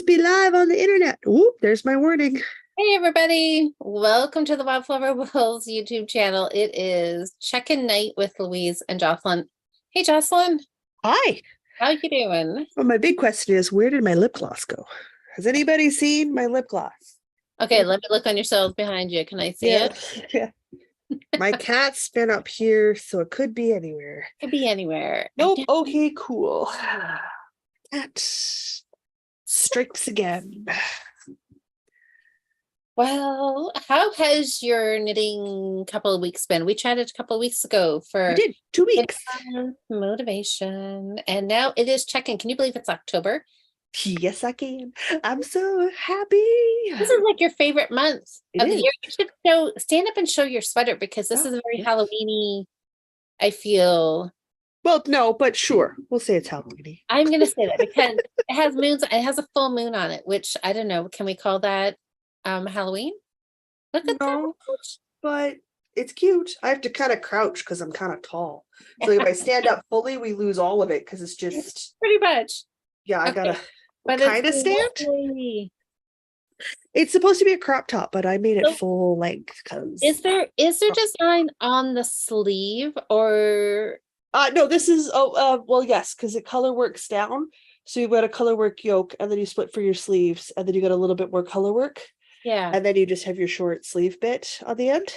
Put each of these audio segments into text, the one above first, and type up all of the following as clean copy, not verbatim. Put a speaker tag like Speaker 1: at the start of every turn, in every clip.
Speaker 1: be live on the internet. Oop, there's my warning.
Speaker 2: Hey everybody, welcome to the Wildflower Wills YouTube channel. It is check-in night with Louise and Jocelyn. Hey Jocelyn,
Speaker 1: Hi.
Speaker 2: how you doing?
Speaker 1: Well, my big question is, where did my lip gloss go? Has anybody seen my lip gloss?
Speaker 2: Okay, let me look on your shelves behind you. Can I see it?
Speaker 1: Yeah. My cat's been up here, so it could be anywhere.
Speaker 2: Could be anywhere.
Speaker 1: Nope. Okay, cool. Cat strikes again.
Speaker 2: Well, how has your knitting couple of weeks been? We chatted a couple of weeks ago for
Speaker 1: I did 2 weeks.
Speaker 2: Motivation, and now it is check-in. Can you believe it's October?
Speaker 1: Yes, I can. I'm so happy.
Speaker 2: This is like your favorite month of the year. You should stand up and show your sweater because this is a very Halloween-y, I feel.
Speaker 1: Well, no, but sure. We'll say it's Halloween-y.
Speaker 2: I'm going to say that because it has moons. It has a full moon on it, which I don't know. Can we call that Halloween? Look at that.
Speaker 1: But it's cute. I have to kind of crouch because I'm kind of tall. So if I stand up fully, we lose all of it because it's just
Speaker 2: pretty much.
Speaker 1: Yeah, I gotta
Speaker 2: but
Speaker 1: kind of stand.
Speaker 2: Lovely.
Speaker 1: It's supposed to be a crop top, but I made it full length because
Speaker 2: is there design on the sleeve or
Speaker 1: no, this is well, yes, because it color works down. So you've got a color work yoke and then you split for your sleeves, and then you got a little bit more color work.
Speaker 2: Yeah.
Speaker 1: And then you just have your short sleeve bit on the end.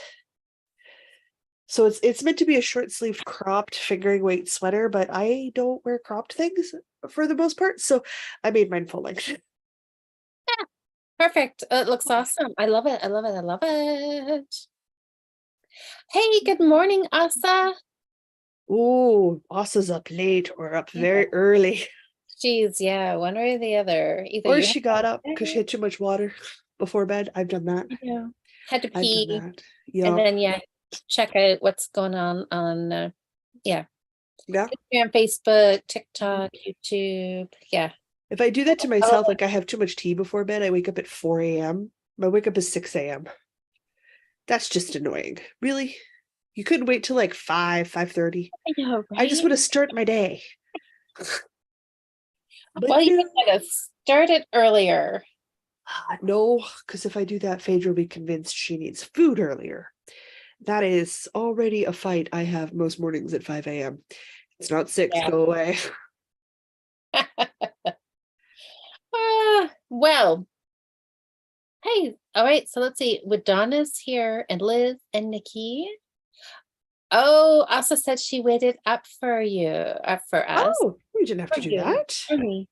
Speaker 1: So it's meant to be a short sleeve cropped fingering weight sweater, but I don't wear cropped things for the most part. So I made mine full length.
Speaker 2: Yeah, perfect. It looks awesome. I love it. I love it. I love it. Hey, good morning, Asa.
Speaker 1: Oh, Asa's up late or up very early.
Speaker 2: Jeez, yeah, one way or the other.
Speaker 1: Either or she got up because she had too much water before bed. I've done that.
Speaker 2: Yeah. Had to pee.
Speaker 1: I've done that. Yep.
Speaker 2: And then check out what's going on
Speaker 1: yeah,
Speaker 2: Instagram, Facebook, TikTok, YouTube. Yeah.
Speaker 1: If I do that to myself, like I have too much tea before bed, I wake up at 4 a.m. My wake up is 6 a.m. That's just annoying. Really? You couldn't wait till like 5:30.
Speaker 2: I know, right?
Speaker 1: I just want to start my day.
Speaker 2: Well, you gotta start it earlier.
Speaker 1: No, because if I do that, Phaedra will be convinced she needs food earlier. That is already a fight I have most mornings at 5 a.m. It's not 6, go away.
Speaker 2: Well, hey, all right, so let's see. With Donna's here and Liz and Nikki. Oh, Asa said she waited up for us.
Speaker 1: Oh, we didn't have to do that.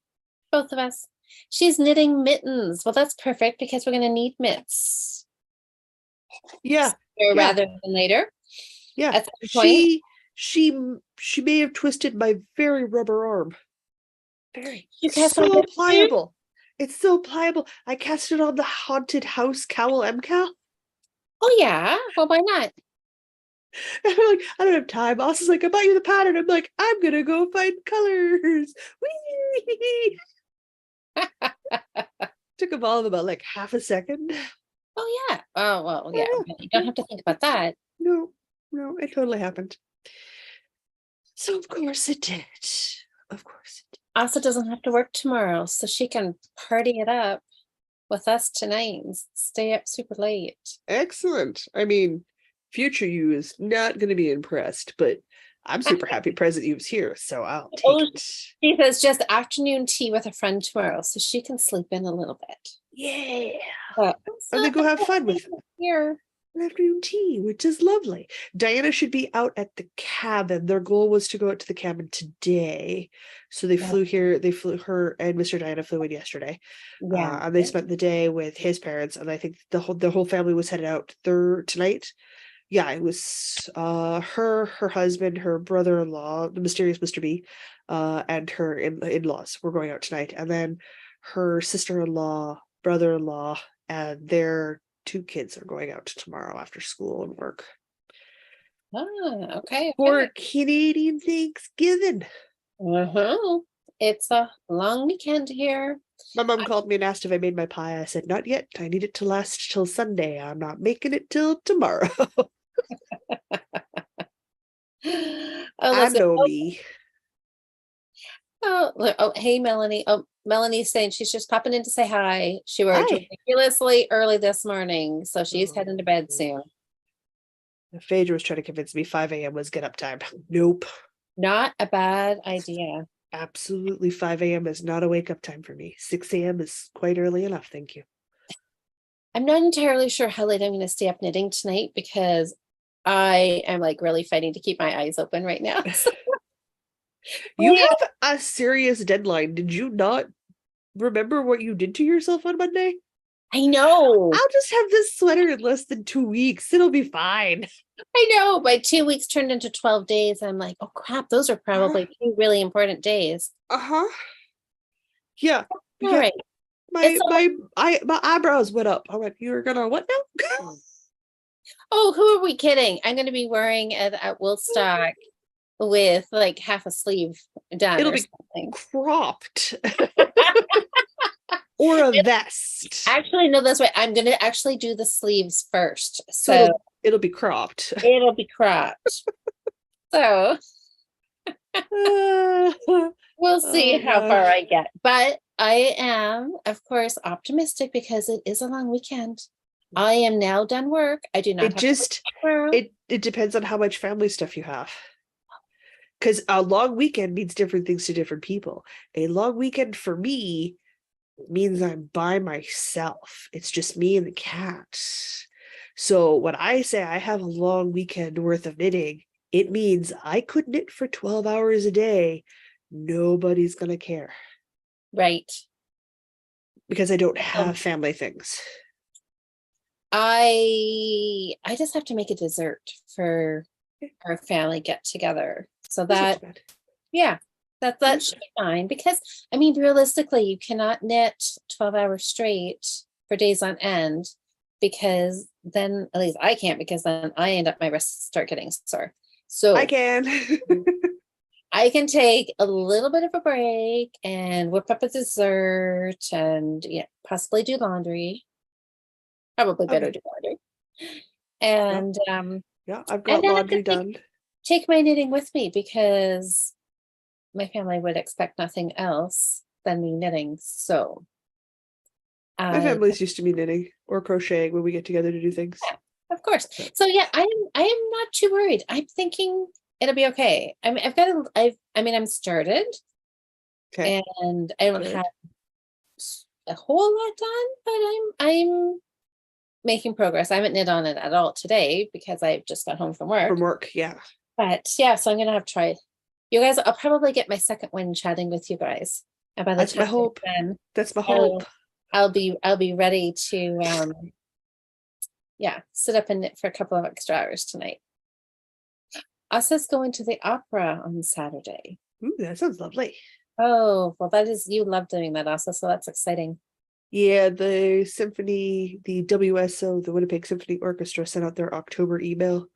Speaker 2: Both of us. She's knitting mittens. Well, that's perfect because we're going to need mitts.
Speaker 1: Yeah.
Speaker 2: Rather than later.
Speaker 1: Yeah.
Speaker 2: At some point.
Speaker 1: She may have twisted my very rubber arm.
Speaker 2: Very.
Speaker 1: So pliable. It's so pliable. I cast it on the haunted house cowl MCal.
Speaker 2: Oh yeah. Well, why not?
Speaker 1: And I'm like, I don't have time. Asa's like, I bought you the pattern. I'm like, I'm gonna go find colors. Whee! Took a ball of about like half a second.
Speaker 2: Oh yeah. Oh well, yeah. You don't have to think about that.
Speaker 1: No, it totally happened. So of course it did. Of course it did.
Speaker 2: Asa doesn't have to work tomorrow, so she can party it up with us tonight and stay up super late.
Speaker 1: Excellent. I mean, future you is not going to be impressed, but I'm super happy present you was here, so I'll take it.
Speaker 2: She says just afternoon tea with a friend tomorrow, so she can sleep in a little bit.
Speaker 1: Yeah. And then go have fun with
Speaker 2: here.
Speaker 1: Afternoon tea, which is lovely. Diana should be out at the cabin. Their goal was to go out to the cabin today. So they flew here. They flew her and Mr. Diana flew in yesterday. Yeah. And they spent the day with his parents. And I think the whole family was headed out tonight. Yeah, it was her husband, her brother-in-law, the mysterious Mr. B, and her in-laws were going out tonight. And then her sister-in-law, brother-in-law, and their 2 kids are going out tomorrow after school and work.
Speaker 2: Oh, okay.
Speaker 1: For Canadian Thanksgiving.
Speaker 2: It's a long weekend here.
Speaker 1: My mom called me and asked if I made my pie. I said, not yet. I need it to last till Sunday. I'm not making it till tomorrow. I know me.
Speaker 2: Oh, hey, Melanie. Oh, Melanie's saying she's just popping in to say hi. She worked
Speaker 1: Hi.
Speaker 2: ridiculously early this morning, so she's heading to bed
Speaker 1: Oh.
Speaker 2: soon.
Speaker 1: Phaedra was trying to convince me 5 a.m. was get up time. Nope.
Speaker 2: Not a bad idea.
Speaker 1: Absolutely 5 a.m. is not a wake up time for me. 6 a.m. is quite early enough. Thank you.
Speaker 2: I'm not entirely sure how late I'm going to stay up knitting tonight because I am like really fighting to keep my eyes open right now.
Speaker 1: You
Speaker 2: Yeah,
Speaker 1: have a serious deadline. Did you not remember what you did to yourself on Monday?
Speaker 2: I know.
Speaker 1: I'll just have this sweater in less than 2 weeks. It'll be fine.
Speaker 2: I know. My 2 weeks turned into 12 days. I'm like, oh crap, those are
Speaker 1: Uh-huh.
Speaker 2: probably 2 really important days.
Speaker 1: Uh-huh. Yeah.
Speaker 2: All
Speaker 1: Yeah.
Speaker 2: right.
Speaker 1: My
Speaker 2: It's all,
Speaker 1: my my eyebrows went up. I went, you're gonna what now?
Speaker 2: oh, who are we kidding? I'm going to be wearing at Woolstock with like half a sleeve done
Speaker 1: It'll
Speaker 2: or
Speaker 1: be
Speaker 2: something.
Speaker 1: cropped. Or a vest.
Speaker 2: Actually, no, that's right. I'm going to actually do the sleeves first.
Speaker 1: So
Speaker 2: So
Speaker 1: it'll be cropped.
Speaker 2: it'll be cropped. So we'll see
Speaker 1: Oh
Speaker 2: how far
Speaker 1: gosh.
Speaker 2: I get. But I am, of course, optimistic because it is a long weekend. I am now done work. I do not
Speaker 1: It
Speaker 2: have to work
Speaker 1: just
Speaker 2: tomorrow.
Speaker 1: it depends on how much family stuff you have. Because a long weekend means different things to different people. A long weekend for me means I'm by myself. It's just me and the cat. So when I say I have a long weekend worth of knitting, it means I could knit for 12 hours a day. Nobody's going to care
Speaker 2: Right.
Speaker 1: because I don't
Speaker 2: Um,
Speaker 1: have family things.
Speaker 2: I just have to make a dessert for our family get together. So
Speaker 1: That's not too
Speaker 2: that,
Speaker 1: bad.
Speaker 2: yeah, that should be fine because I mean realistically you cannot knit 12 hours straight for days on end because then at least I can't because then I end up my wrists start getting sore.
Speaker 1: I
Speaker 2: So
Speaker 1: can.
Speaker 2: I can take a little bit of a break and whip up a dessert and yeah, possibly do laundry. Probably better
Speaker 1: Okay.
Speaker 2: do laundry.
Speaker 1: Yeah.
Speaker 2: And
Speaker 1: Yeah. I've
Speaker 2: and
Speaker 1: got
Speaker 2: then I could
Speaker 1: laundry done.
Speaker 2: take my knitting with me because my family would expect nothing else than me knitting. So
Speaker 1: My
Speaker 2: I,
Speaker 1: family's used to me knitting or crocheting when we get together to do things.
Speaker 2: yeah, of course.
Speaker 1: So,
Speaker 2: So yeah, I am not too worried. I'm thinking it'll be okay. I mean, I mean, I'm started
Speaker 1: okay.
Speaker 2: and I don't have
Speaker 1: Good.
Speaker 2: a whole lot done, but I'm making progress. I haven't knit on it at all today because I've just got home from work.
Speaker 1: From work. Yeah.
Speaker 2: But yeah, so I'm gonna have to try. You guys, I'll probably get my second win chatting with you guys. And by the
Speaker 1: That's my
Speaker 2: time it's
Speaker 1: hope.
Speaker 2: done,
Speaker 1: That's my hope.
Speaker 2: I'll be ready to yeah, sit up and knit for a couple of extra hours tonight. Us is going to the opera on Saturday.
Speaker 1: Ooh, that sounds lovely.
Speaker 2: Oh, well, that is you love doing that, Asa, so that's exciting.
Speaker 1: Yeah, the symphony, the WSO, the Winnipeg Symphony Orchestra sent out their October email.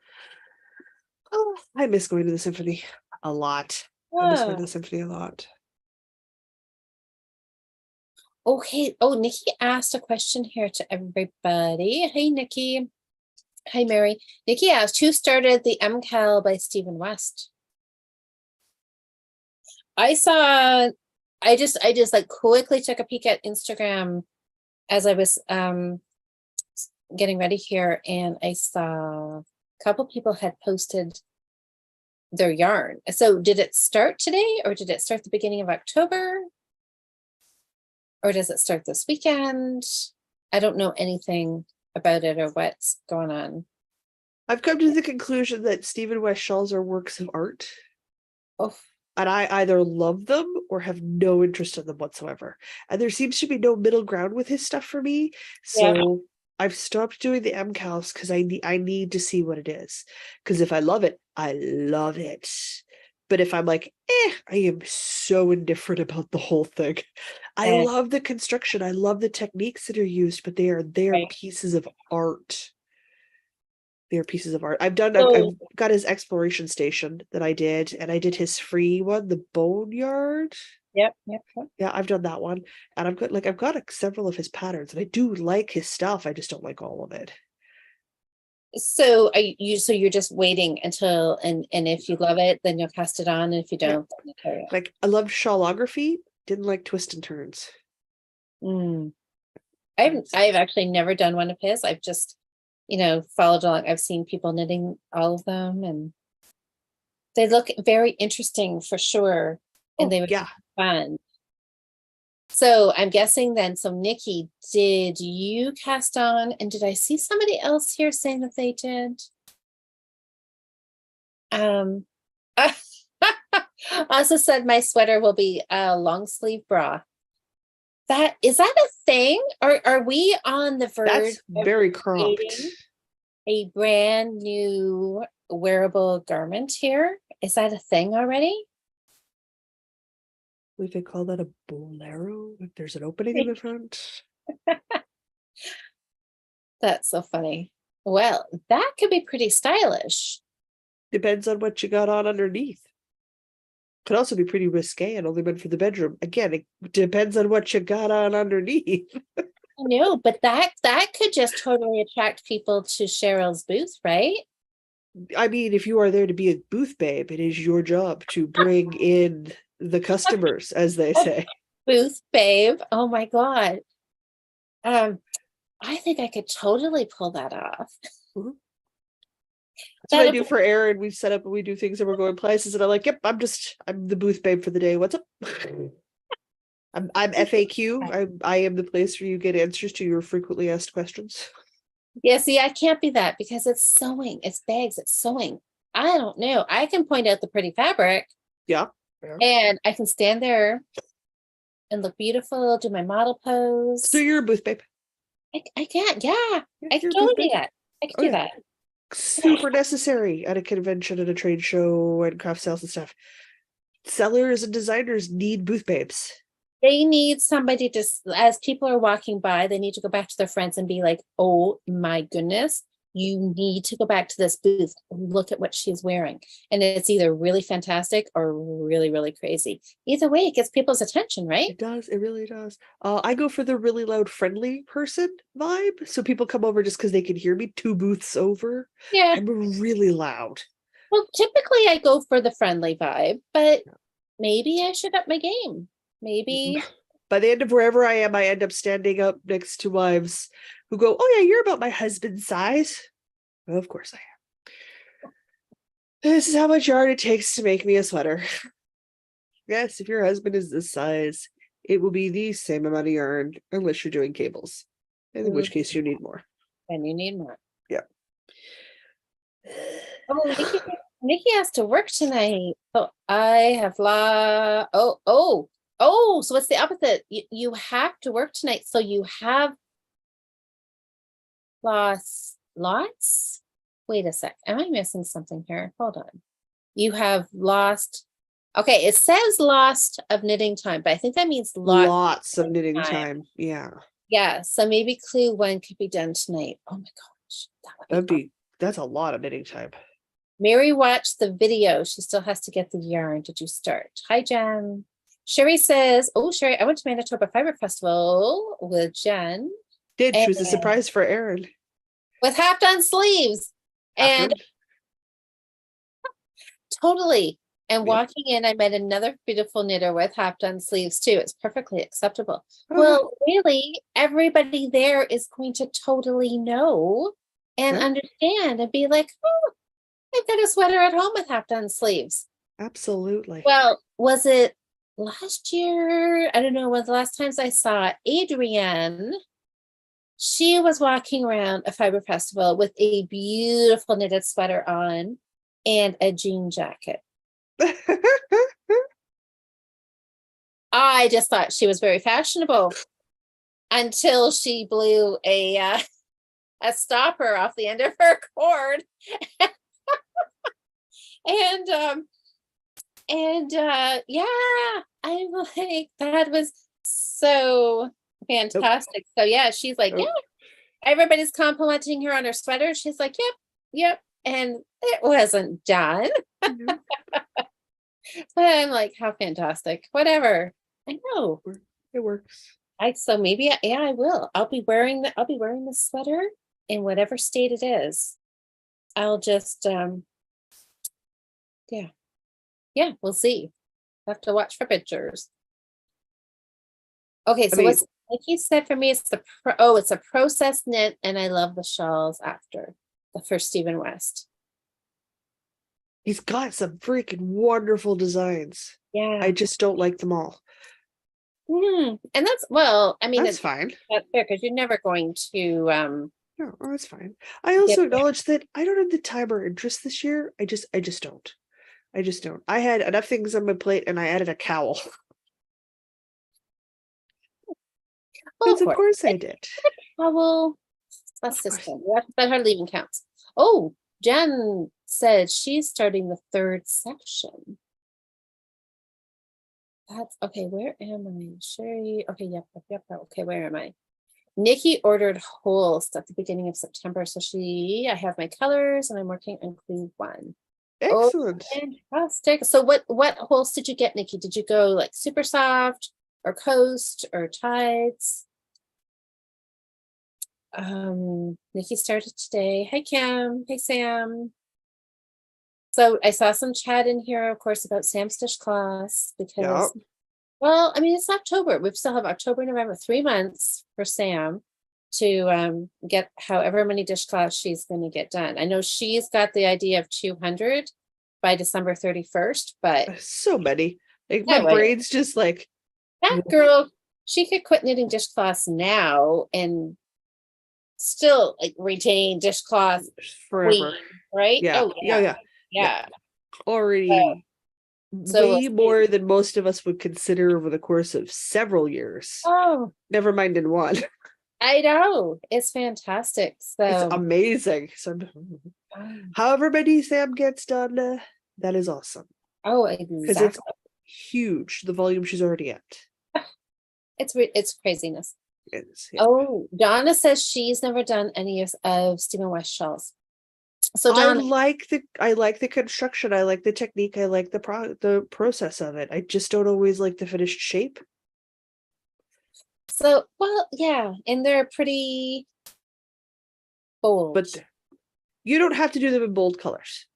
Speaker 1: Oh, I miss going to the symphony a lot. I miss going
Speaker 2: Oh,
Speaker 1: to the symphony a lot.
Speaker 2: okay. Oh, Nikki asked a question here to everybody. Hey, Nikki. Hi, Mary. Nikki asked, who started the MCAL by Stephen West? I saw, I just like quickly took a peek at Instagram as I was getting ready here, and I saw a couple people had posted their yarn. So did it start today or did it start the beginning of October? Or does it start this weekend? I don't know anything about it or what's going on.
Speaker 1: I've come to the conclusion that Stephen West shawls are works of art,
Speaker 2: Oh,
Speaker 1: and I either love them or have no interest in them whatsoever. And there seems to be no middle ground with his stuff for me.
Speaker 2: yeah,
Speaker 1: So I've stopped doing the MCALs because I need to see what it is. Because if I love it, I love it. But if I'm like, I am so indifferent about the whole thing. I
Speaker 2: yeah,
Speaker 1: love the construction. I love the techniques that are used, but they are
Speaker 2: right.
Speaker 1: pieces of art. They are pieces of art. I've
Speaker 2: So
Speaker 1: got his exploration station that I did, and I did his free one, the Boneyard.
Speaker 2: yep.
Speaker 1: Yeah, I've done that one, and I've got several of his patterns, and I do like his stuff. I just don't like all of it.
Speaker 2: So so you're just waiting until, and if you love it, then you'll cast it on, and if you
Speaker 1: Yeah.
Speaker 2: don't, then you carry on.
Speaker 1: Like I loved shawlography, didn't like twist and turns.
Speaker 2: Mm. I've actually never done one of his. I've just, followed along. I've seen people knitting all of them, and they look very interesting for sure, and
Speaker 1: Oh
Speaker 2: they would
Speaker 1: yeah.
Speaker 2: be fun. So I'm guessing then, so Nikki, did you cast on, and did I see somebody else here saying that they did? Um, also said my sweater will be a long sleeve bra. Is that a thing? Or are we on the verge
Speaker 1: That's
Speaker 2: of
Speaker 1: very cropped.
Speaker 2: creating a brand new wearable garment here? Is that a thing already?
Speaker 1: We could call that a bolero if there's an opening in the front.
Speaker 2: That's so funny. Well, that could be pretty stylish.
Speaker 1: Depends on what you got on underneath. Could also be pretty risque and only meant for the bedroom. Again, it depends on what you got on underneath.
Speaker 2: I know, but that could just totally attract people to Cheryl's booth, right?
Speaker 1: I mean, if you are there to be a booth babe, it is your job to bring in the customers, as they say.
Speaker 2: Booth babe. Oh my God. Um, I think I could totally pull that off.
Speaker 1: Mhm. That's what I
Speaker 2: That'll
Speaker 1: do
Speaker 2: be
Speaker 1: for Aaron. We set up and we do things and we're going places, and I'm like, yep, I'm the booth babe for the day. What's up? I'm FAQ. I am the place where you get answers to your frequently asked questions.
Speaker 2: Yeah, see, I can't be that because it's sewing, it's bags, it's sewing. I don't know. I can point out the pretty fabric
Speaker 1: Yeah. Yeah.
Speaker 2: and I can stand there and look beautiful, do my model pose.
Speaker 1: So you're a booth babe.
Speaker 2: I can't, yeah,
Speaker 1: Yeah,
Speaker 2: I can
Speaker 1: you're a
Speaker 2: totally
Speaker 1: booth
Speaker 2: do
Speaker 1: babe.
Speaker 2: that. I can
Speaker 1: Oh
Speaker 2: do
Speaker 1: yeah.
Speaker 2: that.
Speaker 1: Super necessary at a convention and a trade show and craft sales and stuff. Sellers and designers need booth babes.
Speaker 2: They need somebody to, as people are walking by, they need to go back to their friends and be like, oh my goodness, you need to go back to this booth. Look at what she's wearing. And it's either really fantastic or really, really crazy. Either way, it gets people's attention, right?
Speaker 1: It does. It really does. I go for the really loud, friendly person vibe. So people come over just because they can hear me 2 booths over.
Speaker 2: Yeah.
Speaker 1: I'm really loud.
Speaker 2: Well, typically I go for the friendly vibe, but maybe I should up my game. Maybe.
Speaker 1: By the end of wherever I am, I end up standing up next to wives who go, "Oh yeah, you're about my husband's size." Well, of course I am. This is how much yarn it takes to make me a sweater. Yes, if your husband is this size, it will be the same amount of yarn, unless you're doing cables, in which case you need more.
Speaker 2: And you need more.
Speaker 1: Yeah.
Speaker 2: Oh, Nikki has to work tonight. So I have so it's the opposite. You have to work tonight. So you have lots. Wait a sec. Am I missing something here? Hold on. You have lost. Okay, it says lost of knitting time, but I think that means
Speaker 1: Lots of knitting time. Yeah.
Speaker 2: Yeah, so maybe clue 1 could be done tonight. Oh my gosh, that would be fun.
Speaker 1: That's a lot of knitting time.
Speaker 2: Mary watched the video. She still has to get the yarn. Did you start? Hi, Jen. Sherry says, oh, Sherry, I went to Manitoba Fiber Festival with Jen.
Speaker 1: She was a surprise for Aaron.
Speaker 2: With half done sleeves. And totally. And walking in, I met another beautiful knitter with half done sleeves too. It's perfectly acceptable. Well, really, everybody there is going to totally know and understand and be like, oh, I've got a sweater at home with half done sleeves.
Speaker 1: Absolutely.
Speaker 2: Well, was it last year? I don't know. One of the last times I saw Adrienne, she was walking around a fiber festival with a beautiful knitted sweater on and a jean jacket. I just thought she was very fashionable until she blew a stopper off the end of her cord. Yeah, I'm like, that was so fantastic. So yeah, she's like, yeah, everybody's complimenting her on her sweater. She's like, yep. And it wasn't done. But I'm like, how fantastic. Whatever. I know.
Speaker 1: It works.
Speaker 2: So maybe I will. I'll be wearing the sweater in whatever state it is. I'll just yeah, we'll see. Have to watch for pictures. Okay, so
Speaker 1: mean,
Speaker 2: what's like you said for me, it's it's a processed knit, and I love the shawls after the first Stephen West.
Speaker 1: he's got some freaking wonderful designs.
Speaker 2: Yeah.
Speaker 1: I just don't like them all.
Speaker 2: And that's well, I mean,
Speaker 1: That's fine.
Speaker 2: that's fair because you're never going to
Speaker 1: No, that's fine. I
Speaker 2: get
Speaker 1: also acknowledge that I don't have the time or interest this year. I just don't. I just don't. I had enough things on my plate and I added a cowl.
Speaker 2: well,
Speaker 1: Because
Speaker 2: of
Speaker 1: of
Speaker 2: course.
Speaker 1: course I did.
Speaker 2: Well, that's
Speaker 1: Of
Speaker 2: just
Speaker 1: course.
Speaker 2: that her leaving counts. Oh, Jen said she's starting the third section. That's okay. Where am I? Sherry. Okay, yep. Okay, where am I? Nikki ordered Holst at the beginning of September. So I have my colors and I'm working on Queen 1. Oh,
Speaker 1: Excellent.
Speaker 2: fantastic. So what Holst did you get, Nikki? Did you go like super soft or coast or tides? Nikki started today. Hi, Kim. Hey, Sam. So I saw some chat in here, of course, about Sam's dishcloths because,
Speaker 1: Yeah.
Speaker 2: well, I mean, it's October. We still have October, November, 3 months for Sam to get however many dishcloths she's going to get done. I know she's got the idea of 200 by December 31st, but
Speaker 1: So many. Like my
Speaker 2: yeah, right.
Speaker 1: brain's just like
Speaker 2: That girl, she could quit knitting dishcloths now and still like retain dishcloth
Speaker 1: forever.
Speaker 2: queen, right?
Speaker 1: Yeah.
Speaker 2: Oh
Speaker 1: Yeah. Yeah. Yeah.
Speaker 2: yeah.
Speaker 1: Already
Speaker 2: So we'll
Speaker 1: way
Speaker 2: see.
Speaker 1: more than most of us would consider over the course of several years.
Speaker 2: Oh,
Speaker 1: Never mind in one.
Speaker 2: I know. It's fantastic.
Speaker 1: It's
Speaker 2: So
Speaker 1: amazing. So however many Sam gets done, that is awesome.
Speaker 2: oh,
Speaker 1: Because it's
Speaker 2: exactly.
Speaker 1: huge, the volume she's already at.
Speaker 2: It's craziness.
Speaker 1: Yeah.
Speaker 2: Oh, Donna says she's never done any of Stephen West shells. So
Speaker 1: I
Speaker 2: Donna,
Speaker 1: like the construction. I like the technique. I like the process of it. I just don't always like the finished shape.
Speaker 2: so well, yeah, and they're pretty bold.
Speaker 1: But you don't have to do them in bold colors.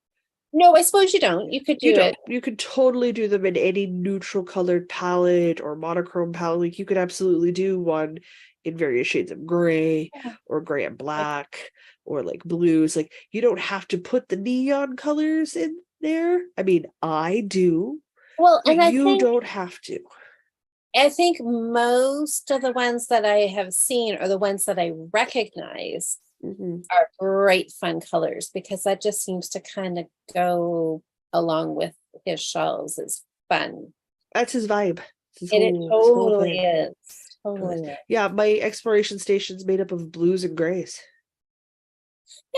Speaker 2: No, I suppose you don't. You could
Speaker 1: You
Speaker 2: do
Speaker 1: don't.
Speaker 2: it.
Speaker 1: You could totally do them in any neutral colored palette or monochrome palette. Like you could absolutely do one in various shades of gray or gray and black or like blues. Like you don't have to put the neon colors in there. I mean, I do,
Speaker 2: Well,
Speaker 1: but
Speaker 2: and
Speaker 1: you don't have to.
Speaker 2: I think most of the ones that I have seen are the ones that I recognize are great fun colors because that just seems to kind of go along with his shells. Is fun.
Speaker 1: That's his vibe.
Speaker 2: It
Speaker 1: His whole
Speaker 2: totally
Speaker 1: thing.
Speaker 2: is. Totally is.
Speaker 1: Yeah, my exploration station's made up of blues and grays.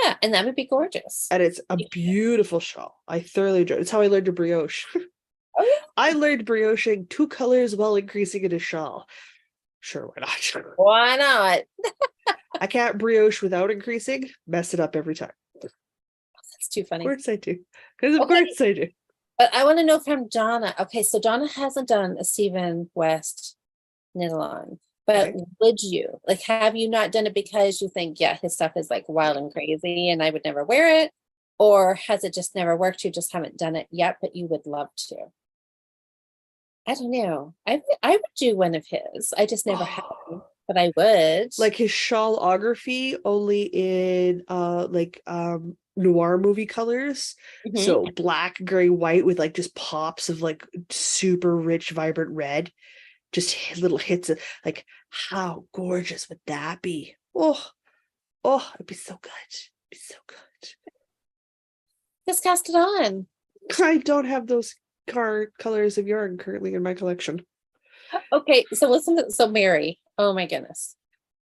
Speaker 2: Yeah, and that would be gorgeous.
Speaker 1: And it's a beautiful shawl. I thoroughly enjoy it. It's how I learned to brioche.
Speaker 2: Oh,
Speaker 1: I learned brioching 2 colors while increasing in a shawl. Sure, why not?
Speaker 2: why not?
Speaker 1: I can't brioche without increasing. Mess it up every time.
Speaker 2: That's too
Speaker 1: Of
Speaker 2: funny.
Speaker 1: course I do. Because of
Speaker 2: Okay,
Speaker 1: course I do.
Speaker 2: but I want to know from Donna. Okay, so Donna hasn't done a Stephen West knit along, but
Speaker 1: Okay.
Speaker 2: would you like? Have you not done it because you think, yeah, his stuff is like wild and crazy, and I would never wear it, or has it just never worked? You just haven't done it yet, but you would love to. I don't know. I would do one of his. I just never have, but I would.
Speaker 1: Like his shawlography only in noir movie colors.
Speaker 2: Mhm.
Speaker 1: So black, gray, white with like just pops of like super rich, vibrant red. Just little hits of like how gorgeous would that be? Oh, it'd be so good. It'd be so good.
Speaker 2: Just cast it on.
Speaker 1: I don't have those colors of yarn currently in my collection.
Speaker 2: Okay, so listen to Mary. Oh my goodness.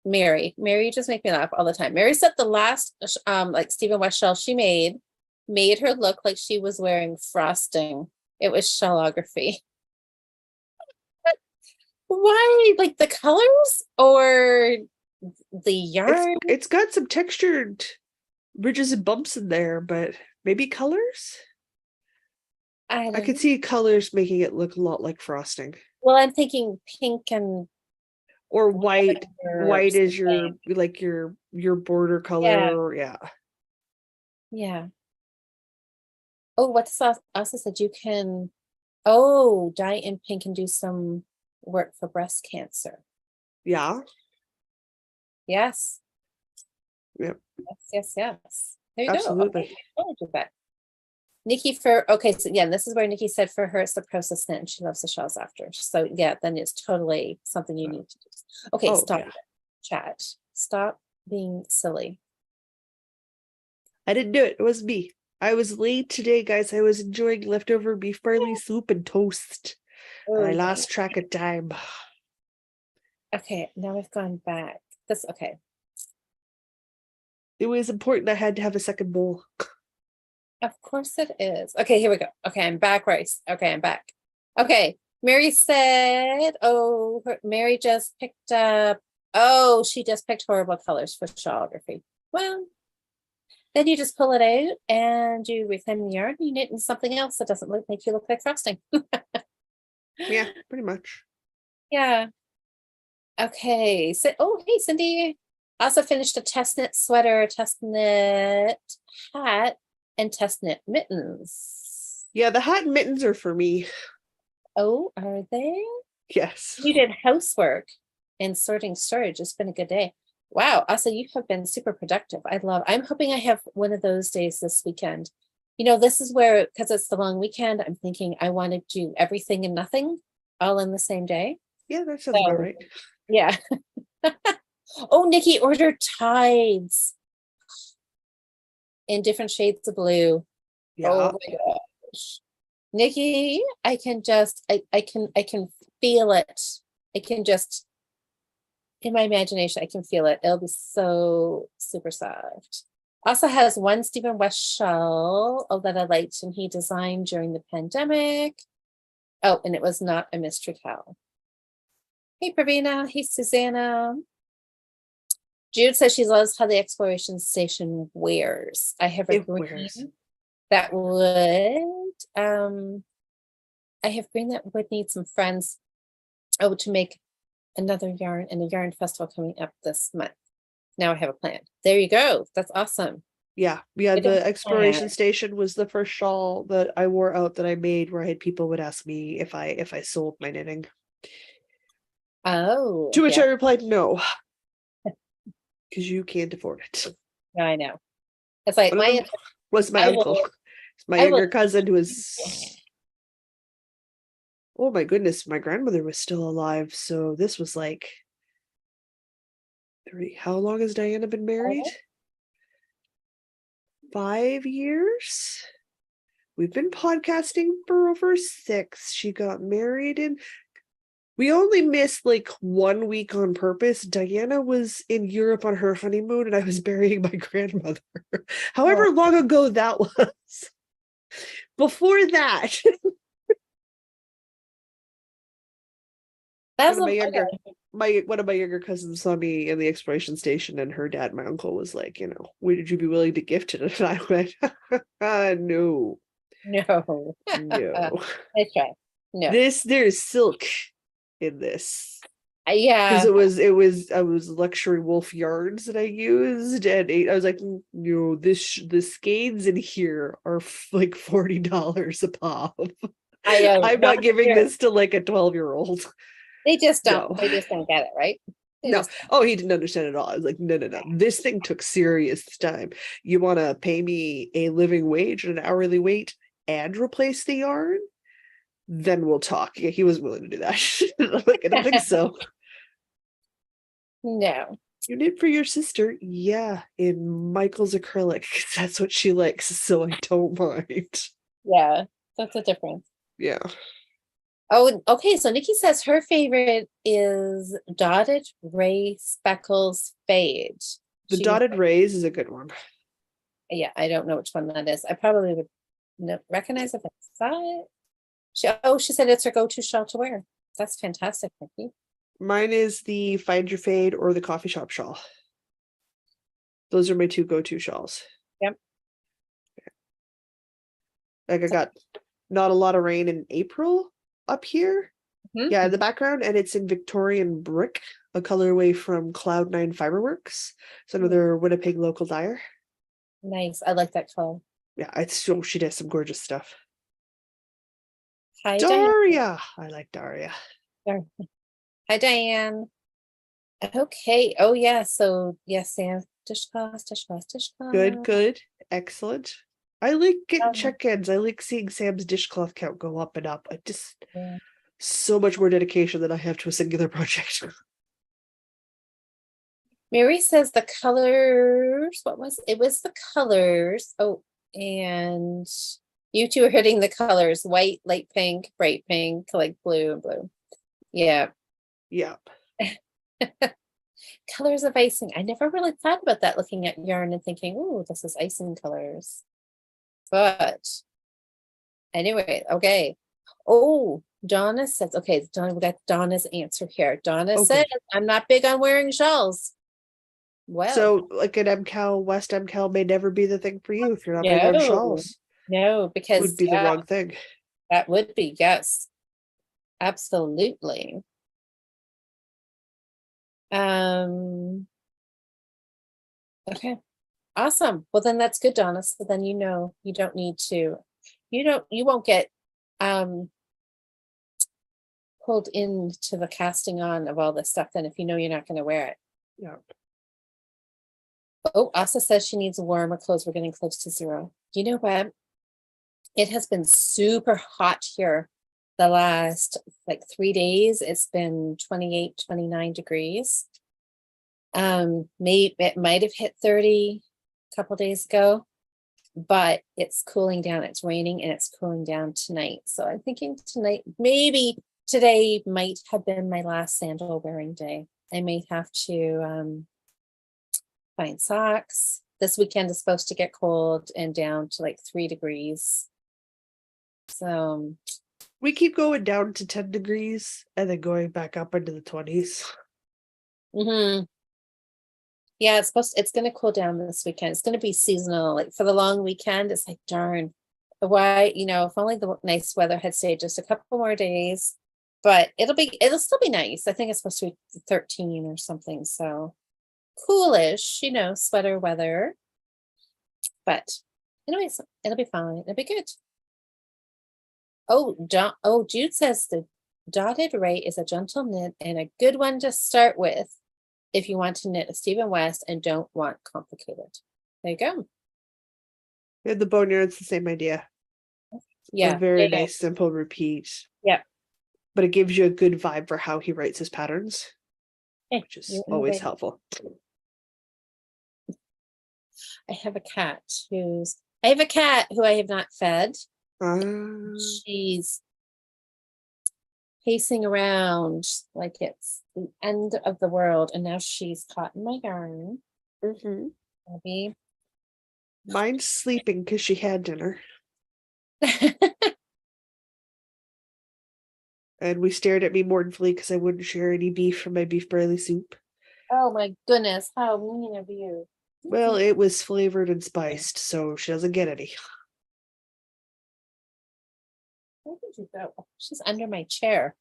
Speaker 2: Mary just make me laugh all the time. Mary said the last like Stephen West shell she made her look like she was wearing frosting. It was shellography. Why? Like the colors or the yarn?
Speaker 1: It's got some textured ridges and bumps in there, but maybe colors? I could see colors making it look a lot like frosting.
Speaker 2: Well, I'm thinking pink and
Speaker 1: Or white.
Speaker 2: or
Speaker 1: White is
Speaker 2: something.
Speaker 1: your border
Speaker 2: Yeah.
Speaker 1: color. Yeah.
Speaker 2: Yeah. Oh, what's also said you can, oh, dye in pink and do some work for breast cancer.
Speaker 1: Yeah.
Speaker 2: Yes.
Speaker 1: Yep.
Speaker 2: Yes. There you go.
Speaker 1: Absolutely.
Speaker 2: Okay, I'll do that. Nikki okay, so yeah, this is where Nikki said for her it's the process knit and she loves the shells after. So yeah, then it's totally something you need to do. Okay,
Speaker 1: Oh,
Speaker 2: stop
Speaker 1: yeah.
Speaker 2: chat. Stop being silly.
Speaker 1: I didn't do it. It was me. I was late today, guys. I was enjoying leftover beef barley soup and toast. I lost track of time.
Speaker 2: Okay, now I've gone back. That's okay.
Speaker 1: It was important. I had to have a second bowl.
Speaker 2: Of course it is. Okay, here we go. Okay, I'm back, Rice. Okay, I'm back. Okay, Mary said, oh, Mary just picked up, oh, she just picked horrible colors for shawlography. Well, then you just pull it out and you reclaim the yarn, you knit in something else that doesn't make you look like frosting.
Speaker 1: Yeah, pretty much.
Speaker 2: Yeah. Okay, so, oh, hey, Cindy. Also finished a test knit sweater, test knit hat, and test knit mittens.
Speaker 1: Yeah, the hat and mittens are for me.
Speaker 2: Oh, are they?
Speaker 1: Yes.
Speaker 2: You did housework and sorting storage. It's been a good day. Wow, Asa, you have been super productive. I'm hoping I have one of those days this weekend. You know, this is where, because it's the long weekend, I'm thinking I want to do everything and nothing all in the same day.
Speaker 1: Yeah, that sounds about right.
Speaker 2: Yeah. Oh, Nikki ordered tides in different shades of blue.
Speaker 1: Yeah.
Speaker 2: Oh my gosh. Nikki, I can feel it. I can just, in my imagination, I can feel it. It'll be so super soft. Also has one Stephen West shawl that I liked and he designed during the pandemic. Oh, and it was not a mystery cowl. Hey, Pravina. Hey, Susanna. Jude says she loves how the exploration station wears. I have a green that would, I have green that would need some friends, to make another yarn and a yarn festival coming up this month. Now I have a plan. There you go. That's awesome.
Speaker 1: Yeah. The exploration station was the first shawl that I wore out that I made where I had people would ask me if I sold my knitting.
Speaker 2: Oh.
Speaker 1: To which I replied, no. Because you can't afford it.
Speaker 2: I know. It's like
Speaker 1: was my uncle. My younger cousin who was, oh my goodness, my grandmother was still alive. So this was like how long has Diana been married? 5 years. We've been podcasting for over 6. She got married and we only missed like 1 week on purpose. Diana was in Europe on her honeymoon and I was burying my grandmother. However long ago that was. Before that.
Speaker 2: That's
Speaker 1: one of my younger cousins saw me in the exploration station and her dad, my uncle, was like, would you be willing to gift it? And I went, no.
Speaker 2: No. Let's try. No.
Speaker 1: There's silk in this.
Speaker 2: Yeah.
Speaker 1: Because it was luxury wolf yarns that I used, and I was like, no, the skeins in here are like $40 a pop. I'm not giving this to like a 12-year-old.
Speaker 2: They just don't. No. They just don't get it, right?
Speaker 1: Oh, he didn't understand at all. I was like, no. This thing took serious time. You want to pay me a living wage and an hourly wage and replace the yarn? Then we'll talk. Yeah, he was willing to do that. I'm like, I don't think so.
Speaker 2: No.
Speaker 1: You knit for your sister? Yeah, in Michael's acrylic. That's what she likes, so I don't mind.
Speaker 2: Yeah, that's a difference.
Speaker 1: Yeah.
Speaker 2: Oh, okay. So Nikki says her favorite is Dotted Ray Speckles Fade.
Speaker 1: The Dotted Rays is a good one.
Speaker 2: Yeah, I don't know which one that is. I probably would recognize if I saw it. She said it's her go-to shawl to wear. That's fantastic, Nikki.
Speaker 1: Mine is the Find Your Fade or the coffee shop shawl. Those are my 2 go-to shawls.
Speaker 2: Yep.
Speaker 1: Like I got not a lot of rain in April up here. Mm-hmm. Yeah, in the background, and it's in Victorian Brick, a colorway from Cloud9 Fiberworks. It's another Winnipeg local dyer.
Speaker 2: Nice. I like that color.
Speaker 1: Yeah, it's so she does some gorgeous stuff.
Speaker 2: Hi, Diane.
Speaker 1: Daria. I like Daria.
Speaker 2: Hi, Diane. Okay. Oh, yeah. So, yes, Sam. Dishcloth.
Speaker 1: Good, good. Excellent. I like getting
Speaker 2: Um,
Speaker 1: check-ins. I like seeing Sam's dishcloth count go up and up. I just
Speaker 2: yeah.
Speaker 1: so much more dedication than I have to a singular project.
Speaker 2: Mary says the colors. What was it? Was the colors. Oh, and you two are hitting the colors: white, light pink, bright pink, like blue and blue. Yeah.
Speaker 1: Yeah.
Speaker 2: Colors of icing. I never really thought about that looking at yarn and thinking, oh, this is icing colors. But anyway, okay. Oh, Donna says, okay, Donna, we got Donna's answer here. Donna
Speaker 1: Oh,
Speaker 2: says,
Speaker 1: good.
Speaker 2: I'm not big on wearing shawls. Well,
Speaker 1: So, like an MCAL, West MCAL may never be the thing for you if you're not big on
Speaker 2: no,
Speaker 1: shawls.
Speaker 2: no, because
Speaker 1: Would be the
Speaker 2: yeah,
Speaker 1: wrong thing.
Speaker 2: that would be, yes, absolutely. Okay, awesome. Well, then that's good, Donna. So then you know you don't need to, you won't get pulled into the casting on of all this stuff then if you know you're not going to wear it.
Speaker 1: Yeah.
Speaker 2: Oh, Asa says she needs warmer clothes. We're getting close to 0. You know what? It has been super hot here the last like 3 days. It's been 28, 29 degrees. Maybe it might have hit 30 a couple days ago, but it's cooling down. It's raining and it's cooling down tonight. So I'm thinking tonight, maybe today might have been my last sandal wearing day. I may have to find socks. This weekend is supposed to get cold and down to like 3 degrees. So
Speaker 1: We keep going down to 10 degrees and then going back up into the 20s.
Speaker 2: Yeah, it's gonna cool down this weekend. It's gonna be seasonal. Like for the long weekend, it's like darn. Why, if only the nice weather had stayed just a couple more days. But it'll still be nice. I think it's supposed to be 13 or something. So coolish, sweater weather. But anyways, it'll be fine. It'll be good. Oh, Jude says the dotted ray is a gentle knit and a good one to start with if you want to knit a Stephen West and don't want complicated. There you go.
Speaker 1: And the boneyard's the same idea.
Speaker 2: Yeah.
Speaker 1: A very nice, simple repeat.
Speaker 2: Yeah.
Speaker 1: But it gives you a good vibe for how he writes his patterns, which is always helpful.
Speaker 2: I have a cat who I have not fed. She's pacing around like it's the end of the world, and now she's caught in my yarn. Maybe.
Speaker 1: Mine's sleeping because she had dinner. And we stared at me mournfully because I wouldn't share any beef from my beef barley soup.
Speaker 2: Oh my goodness, how mean of you.
Speaker 1: Well, it was flavored and spiced, so she doesn't get any.
Speaker 2: Where did you go? She's under my chair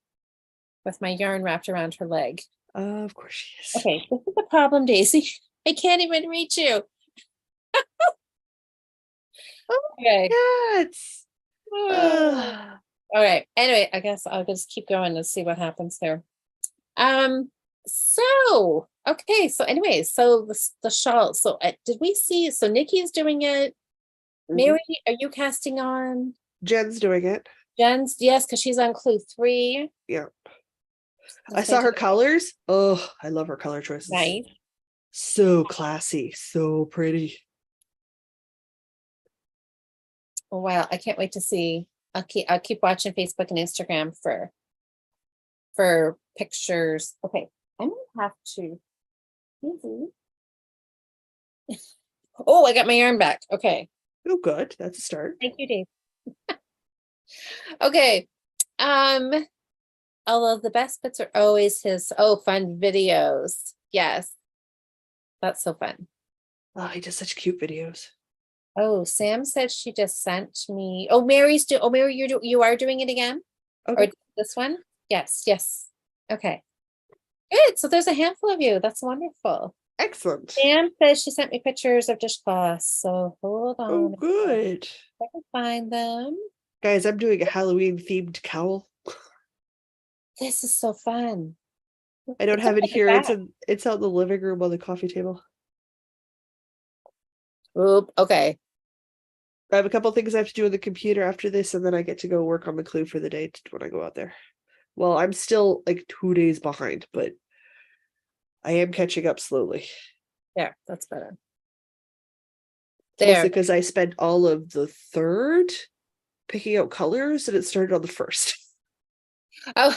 Speaker 2: with my yarn wrapped around her leg.
Speaker 1: Of course she is.
Speaker 2: Okay, this is the problem, Daisy. I can't even reach you. Okay.
Speaker 1: Cats.
Speaker 2: All right. Anyway, I guess I'll just keep going and see what happens there. So okay. So anyway, so the shawl. So did we see? So Nikki's doing it. Mary, are you casting on?
Speaker 1: Jen's doing it.
Speaker 2: Jen's, yes, because she's on clue 3.
Speaker 1: Yeah. I saw her colors. Oh, I love her color choices.
Speaker 2: Nice.
Speaker 1: So classy, so pretty.
Speaker 2: Oh, wow, I can't wait to see. I'll keep watching Facebook and Instagram for pictures. Okay, I'm gonna have to. Oh, I got my yarn back. Okay.
Speaker 1: Oh, good. That's a start.
Speaker 2: Thank you, Dave. Okay. Although the best bits are always his fun videos. Yes. That's so fun.
Speaker 1: Oh, he does such cute videos.
Speaker 2: Oh, Sam said she just sent me. Oh, Mary, you are doing it again?
Speaker 1: Okay.
Speaker 2: Or this one? Yes. Okay. Good. So there's a handful of you. That's wonderful.
Speaker 1: Excellent.
Speaker 2: Sam says she sent me pictures of dishcloths, so hold
Speaker 1: Oh,
Speaker 2: on.
Speaker 1: good.
Speaker 2: If I can find them.
Speaker 1: Guys, I'm doing a Halloween themed cowl.
Speaker 2: This is so fun.
Speaker 1: I don't
Speaker 2: It's
Speaker 1: have it
Speaker 2: okay with
Speaker 1: here.
Speaker 2: that.
Speaker 1: It's out in the living room on the coffee table.
Speaker 2: Oop, okay.
Speaker 1: I have a couple things I have to do on the computer after this, and then I get to go work on the clue for the day when I go out there. Well, I'm still like 2 days behind, but I am catching up slowly.
Speaker 2: Yeah, that's better.
Speaker 1: It's mostly
Speaker 2: There.
Speaker 1: because I spent all of the third picking out colors, and it started on the first.
Speaker 2: Oh,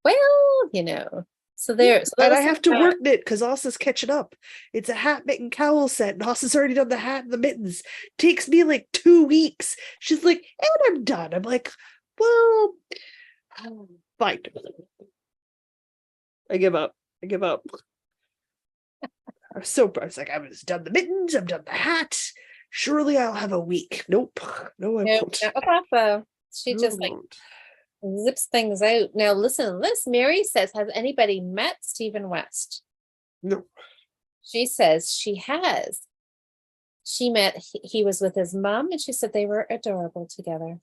Speaker 2: well, you know. So there. So
Speaker 1: And
Speaker 2: those
Speaker 1: I have to work knit because Osa's catching up. It's a hat, mitten, cowl set, and Osa's already done the hat and the mittens. Takes me like 2 weeks. She's like, and I'm done. I'm like, well, fine. I give up. I give up. I was like, I was done the mittens, I'm done the hat. Surely I'll have a week. Nope. No, I
Speaker 2: Nope,
Speaker 1: won't.
Speaker 2: not with Papa. She
Speaker 1: No, I
Speaker 2: just like
Speaker 1: won't.
Speaker 2: zips things out. Now listen to this. Mary says, has anybody met Stephen West?
Speaker 1: No.
Speaker 2: She says she has. She met, he was with his mom, and she said they were adorable together.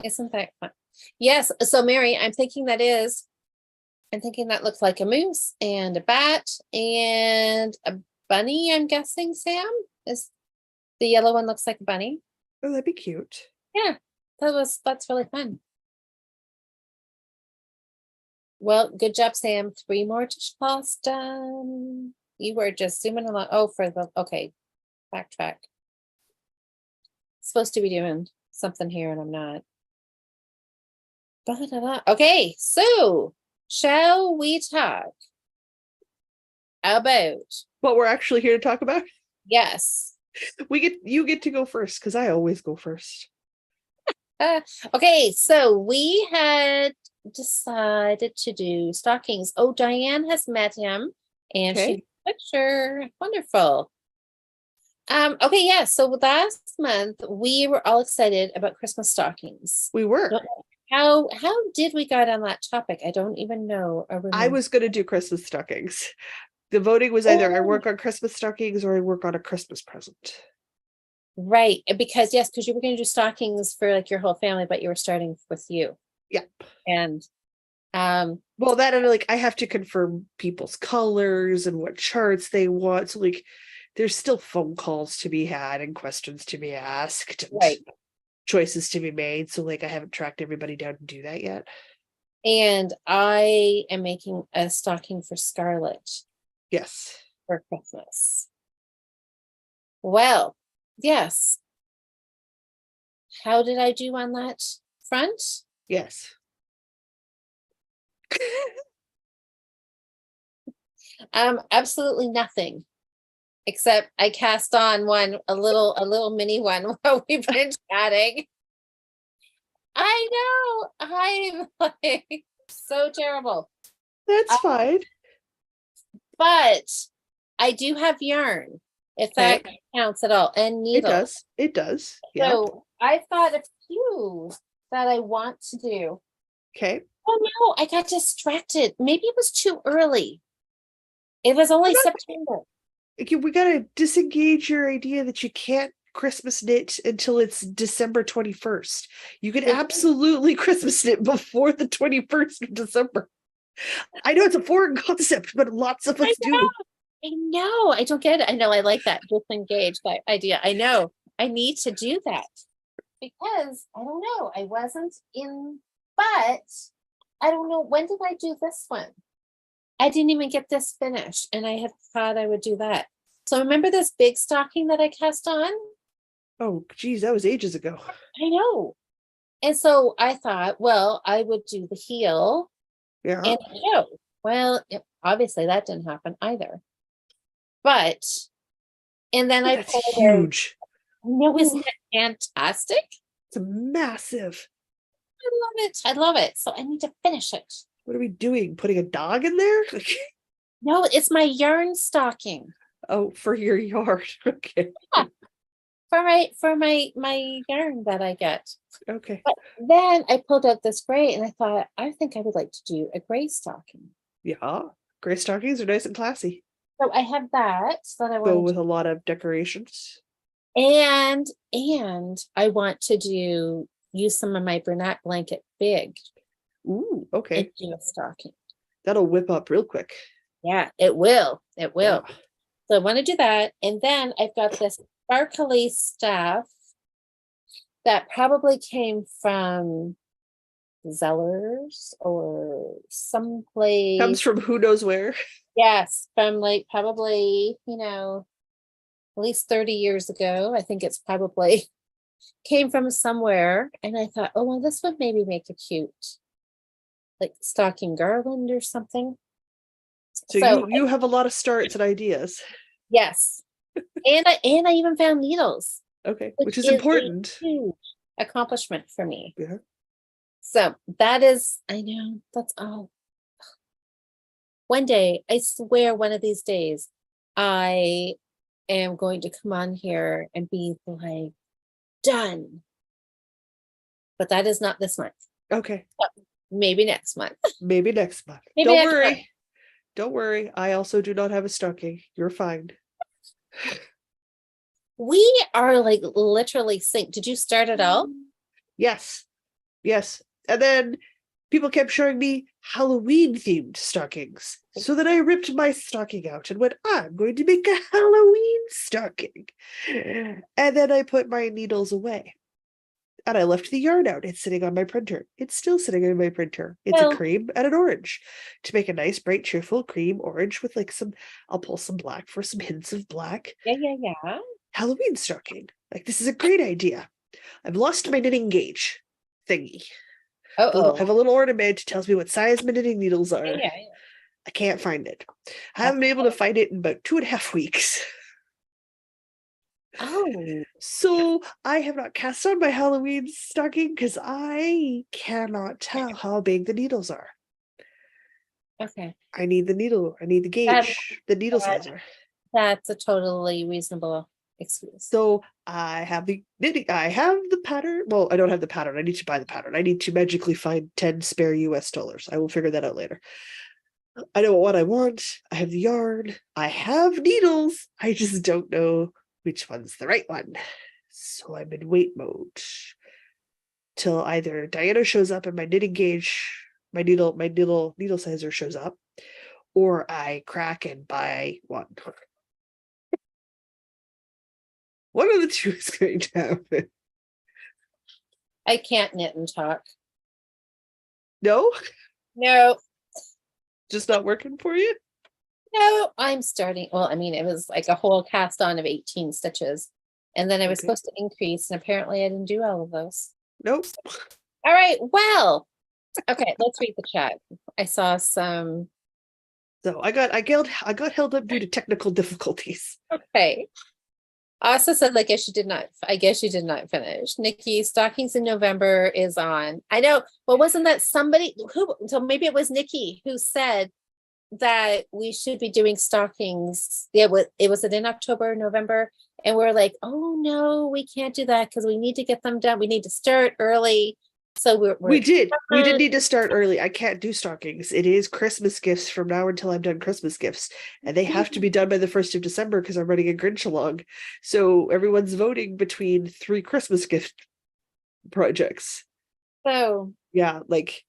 Speaker 2: Isn't that fun? Yes. So Mary, I'm thinking that looks like a moose and a bat and a bunny, I'm guessing, Sam. Is the yellow one looks like a bunny?
Speaker 1: Oh, that'd be cute.
Speaker 2: Yeah, that's really fun. Well, good job, Sam. 3 more dishcloths done. You were just zooming along. Oh, okay, backtrack. Supposed to be doing something here and I'm not. Ba-da-da. Okay, so shall we talk about,
Speaker 1: What we're actually here to talk about?
Speaker 2: yes.
Speaker 1: You get to go first because I always go first.
Speaker 2: Okay, so we had decided to do stockings. Oh, Diane has met him and
Speaker 1: Okay.
Speaker 2: picture. Wonderful. Okay, yeah. So last month we were all excited about Christmas stockings.
Speaker 1: We were.
Speaker 2: How did we got on that topic? I don't even know.
Speaker 1: I was gonna do Christmas stockings. The voting was either I work on Christmas stockings or I work on a Christmas present.
Speaker 2: Right, because you were going to do stockings for like your whole family, but you were starting with you.
Speaker 1: Yep.
Speaker 2: And
Speaker 1: well, that and like I have to confirm people's colors and what charts they want. So like there's still phone calls to be had and questions to be asked and
Speaker 2: right.
Speaker 1: choices to be made. So like I haven't tracked everybody down to do that yet.
Speaker 2: And I am making a stocking for Scarlett
Speaker 1: Yes.
Speaker 2: for Christmas. Well, yes. How did I do on that front?
Speaker 1: Yes.
Speaker 2: Absolutely nothing. Except I cast on a little mini one while we've been chatting. I know. I'm like so terrible.
Speaker 1: That's fine.
Speaker 2: But I do have yarn, if that counts at all, and needles.
Speaker 1: It does. Yeah.
Speaker 2: So I thought a few that I want to do.
Speaker 1: Okay.
Speaker 2: Oh no, I got distracted. Maybe it was too early. It was only September.
Speaker 1: We gotta disengage your idea that you can't Christmas knit until it's December 21st. You can absolutely Christmas knit before the 21st of December. I know it's a foreign concept, but lots of us do.
Speaker 2: I know. I don't get it. I know. I like that disengage that idea. I know. I need to do that because I don't know. I wasn't in, but I don't know. When did I do this one? I didn't even get this finished, and I had thought I would do that. So remember this big stocking that I cast on?
Speaker 1: Oh, geez, that was ages ago.
Speaker 2: I know. And so I thought, well, I would do the heel.
Speaker 1: Yeah.
Speaker 2: And well, obviously that didn't happen either. But, and then I pulled
Speaker 1: huge.
Speaker 2: No, isn't it fantastic?
Speaker 1: It's massive.
Speaker 2: I love it. I love it. So I need to finish it.
Speaker 1: What are we doing? Putting a dog in there?
Speaker 2: No, it's my yarn stocking.
Speaker 1: Oh, for your yard. Okay.
Speaker 2: Yeah. For my yarn that I get.
Speaker 1: Okay.
Speaker 2: But then I pulled out this gray and I thought, I think I would like to do a gray stocking.
Speaker 1: Yeah. Gray stockings are nice and classy.
Speaker 2: So I have that I
Speaker 1: Go
Speaker 2: want
Speaker 1: with
Speaker 2: to
Speaker 1: a lot of decorations.
Speaker 2: and I want to use some of my brunette blanket big
Speaker 1: Ooh,
Speaker 2: and
Speaker 1: okay.
Speaker 2: do a stocking.
Speaker 1: That'll whip up real quick.
Speaker 2: Yeah, it will. It
Speaker 1: Yeah.
Speaker 2: will. So I want to do that. And then I've got this sparkly stuff that probably came from Zellers or
Speaker 1: Comes
Speaker 2: someplace.
Speaker 1: from who knows where.
Speaker 2: Yes, from like probably, at least 30 years ago. I think it's probably came from somewhere. And I thought, oh, well, this would maybe make a cute like stocking garland or something.
Speaker 1: So
Speaker 2: So
Speaker 1: you have a lot of starts and ideas.
Speaker 2: yes. And I even found needles,
Speaker 1: Okay,
Speaker 2: which
Speaker 1: which is
Speaker 2: is a
Speaker 1: important.
Speaker 2: huge accomplishment for me.
Speaker 1: Yeah.
Speaker 2: So that is, I know, that's all. One day, I swear one of these days, I am going to come on here and be like, done. But that is not this month.
Speaker 1: Okay.
Speaker 2: Maybe next month.
Speaker 1: Maybe next month.
Speaker 2: Maybe
Speaker 1: Don't
Speaker 2: next month.
Speaker 1: worry. Don't worry. I also do not have a stocking. You're fine.
Speaker 2: We are like literally synced. Did you start it all?
Speaker 1: Yes. Yes. And then people kept showing me Halloween themed stockings. So then I ripped my stocking out and went, I'm going to make a Halloween stocking. And then I put my needles away. And I left the yarn out. It's sitting on my printer. It's still sitting on my printer. It's a
Speaker 2: Well,
Speaker 1: cream and an orange to make a nice, bright, cheerful cream orange with like some, I'll pull some black for some hints of black.
Speaker 2: yeah.
Speaker 1: Halloween stocking. Like, this is a great idea. I've lost my knitting gauge thingy. I
Speaker 2: Oh.
Speaker 1: have a little ornament that tells me what size my knitting needles are.
Speaker 2: Yeah.
Speaker 1: I can't find it. I haven't been able to find it in about 2.5 weeks.
Speaker 2: Oh,
Speaker 1: So I have not cast on my Halloween stocking because I cannot tell how big the needles are.
Speaker 2: okay.
Speaker 1: I need the needle. I need the
Speaker 2: That,
Speaker 1: gauge, the needle
Speaker 2: that
Speaker 1: sizer.
Speaker 2: that's a totally reasonable excuse.
Speaker 1: So I have the knitting. I have the pattern. Well, I don't have the pattern. I need to buy the pattern. I need to magically find 10 spare US dollars. I will figure that out later. I know what I want. I have the yarn. I have needles. I just don't know which one's the right one. So I'm in wait mode till either Diana shows up and my knitting gauge, my needle sizer shows up, or I crack and buy one. One of the two is going to happen.
Speaker 2: I can't knit and talk.
Speaker 1: No,
Speaker 2: No,
Speaker 1: just not working for you.
Speaker 2: no, I'm starting. Well, I mean, it was like a whole cast on of 18 stitches. And then I was
Speaker 1: Okay.
Speaker 2: supposed to increase, and apparently I didn't do all of those.
Speaker 1: Nope.
Speaker 2: All right, well, okay, let's read the chat. I saw some.
Speaker 1: So I got held up due to technical difficulties.
Speaker 2: Okay. Also said, like, I guess you did not finish. Nikki, stockings in November is on. I know, but wasn't that somebody who, so maybe it was Nikki who said that we should be doing stockings. Yeah, it was in October, November. And we're like, oh no, we can't do that because we need to get them done. We need to start early. So
Speaker 1: We did need to start early. I can't do stockings. It is Christmas gifts from now until I'm done Christmas gifts. And they have to be done by the 1st of December because I'm running a Grinch along. So everyone's voting between 3 Christmas gift projects.
Speaker 2: So
Speaker 1: Yeah, like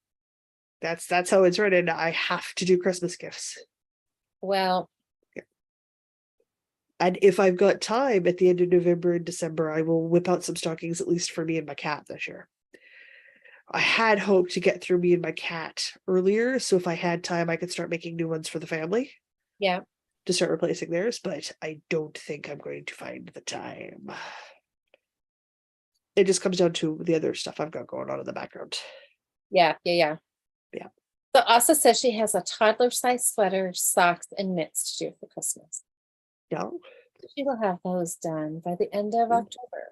Speaker 1: that's how it's written. I have to do Christmas gifts.
Speaker 2: well,
Speaker 1: And if I've got time at the end of November and December, I will whip out some stockings at least for me and my cat this year. I had hoped to get through me and my cat earlier, so if I had time, I could start making new ones for the family.
Speaker 2: Yeah.
Speaker 1: To start replacing theirs, but I don't think I'm going to find the time. It just comes down to the other stuff I've got going on in the background.
Speaker 2: Yeah. So Asa says she has a toddler-sized sweater, socks, and mitts to do for Christmas.
Speaker 1: Yeah.
Speaker 2: She will have those done by the end of October.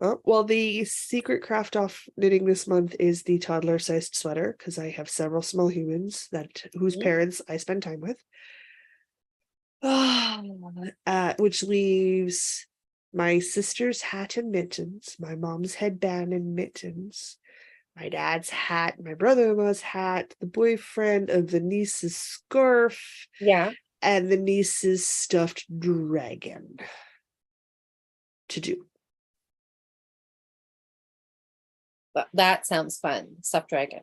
Speaker 1: Oh, well, the secret craft off knitting this month is the toddler-sized sweater because I have several small humans whose parents I spend time with. Which leaves my sister's hat and mittens, my mom's headband and mittens, my dad's hat, my brother-in-law's hat, the boyfriend of the niece's scarf,
Speaker 2: Yeah.
Speaker 1: and the niece's stuffed dragon to do.
Speaker 2: That sounds fun. Stuffed dragon.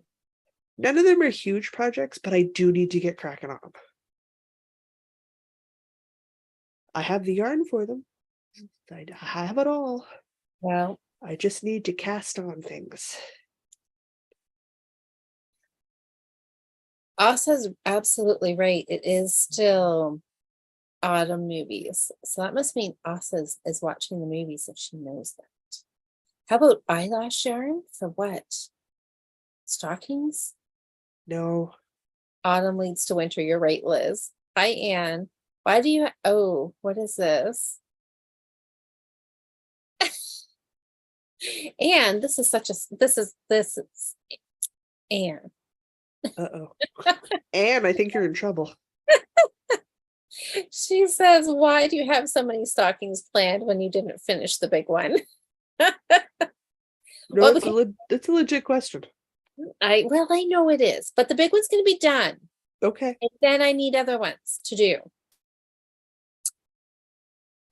Speaker 1: None of them are huge projects, but I do need to get cracking on them. I have the yarn for them. I have it all.
Speaker 2: Well,
Speaker 1: I just need to cast on things.
Speaker 2: Asa's absolutely right. It is still autumn movies. So that must mean Asa is watching the movies if she knows that. How about eyelash yarn for what? Stockings?
Speaker 1: No.
Speaker 2: Autumn leads to winter. You're right, Liz. Hi, Anne. Why do you? Oh, what is this? Anne, this is Anne.
Speaker 1: Uh-oh. Anne, I think you're in trouble.
Speaker 2: She says, why do you have so many stockings planned when you didn't finish the big one?
Speaker 1: No,
Speaker 2: Well,
Speaker 1: it's a legit question.
Speaker 2: I know it is, but the big one's going to be done.
Speaker 1: Okay.
Speaker 2: And then I need other ones to do.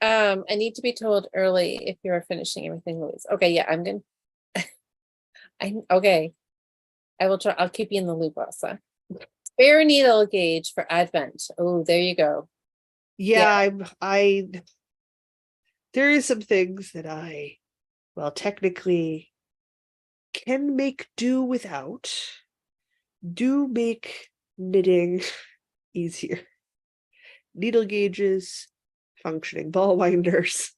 Speaker 2: I need to be told early if you're finishing everything, Louise. Okay, yeah, I'm gonna. Okay. I will try. I'll keep you in the loop, Elsa. Spare needle gauge for Advent. Oh, there you go.
Speaker 1: Yeah, there is some things that well, technically can make do without. Do make knitting easier. Needle gauges, functioning ball winders.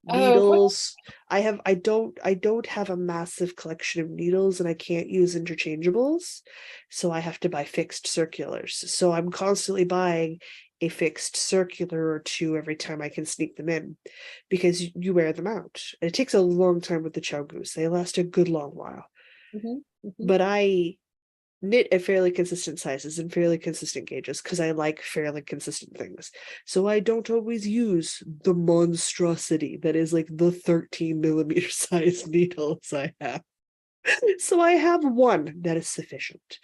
Speaker 1: Needles. I don't have a massive collection of needles and I can't use interchangeables, so I have to buy fixed circulars. So I'm constantly buying a fixed circular or two every time I can sneak them in, because you wear them out. And it takes a long time with the chow goose. They last a good long while. But I knit at fairly consistent sizes and fairly consistent gauges because I like fairly consistent things. So I don't always use the monstrosity that is like the 13mm size needles I have. So I have one that is sufficient.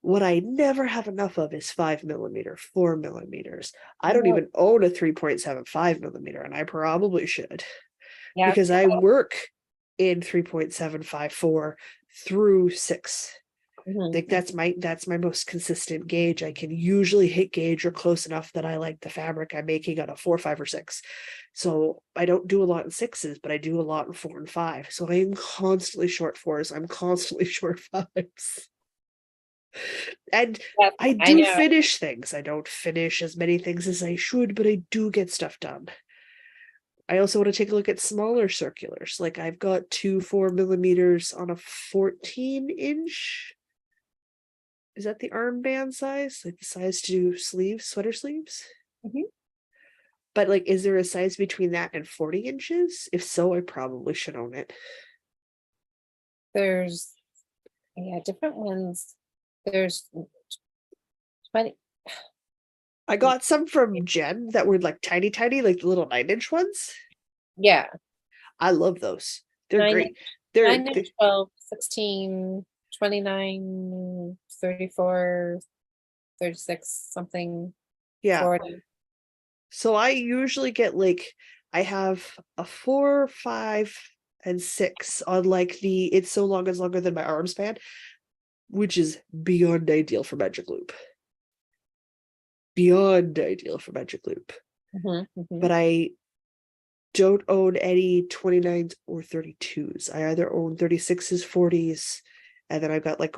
Speaker 1: What I never have enough of is 5mm, 4mm. I don't even own a 3.75mm, and I probably should.
Speaker 2: Yeah.
Speaker 1: Because I work in 3.754 through 6. Like that's my most consistent gauge. I can usually hit gauge or close enough that I like the fabric I'm making on a 4, 5, or 6. So I don't do a lot in 6s, but I do a lot in 4 and 5. So I am constantly short 4s. I'm constantly short 5s. And I do finish things. I don't finish as many things as I should, but I do get stuff done. I also want to take a look at smaller circulars. Like I've got 2 4mm on a 14-inch. Is that the armband size? Like the size to do sleeves, sweater sleeves? But like, is there a size between that and 40 inches? If so, I probably should own it.
Speaker 2: There's, different ones. There's 20.
Speaker 1: I got some from Jen that were like tiny, like the little 9-inch ones.
Speaker 2: Yeah.
Speaker 1: I love those. They're
Speaker 2: 9
Speaker 1: great.
Speaker 2: They're 9, 12, 16, 29, 34, 36, something.
Speaker 1: Yeah.
Speaker 2: 40.
Speaker 1: So I usually get like, I have a 4, 5, and 6 on like the It's So Long It's Longer Than My Arm span, which is beyond ideal for Magic Loop. Beyond ideal for Magic Loop. But I don't own any 29s or 32s. I either own 36s, 40s, and then I've got like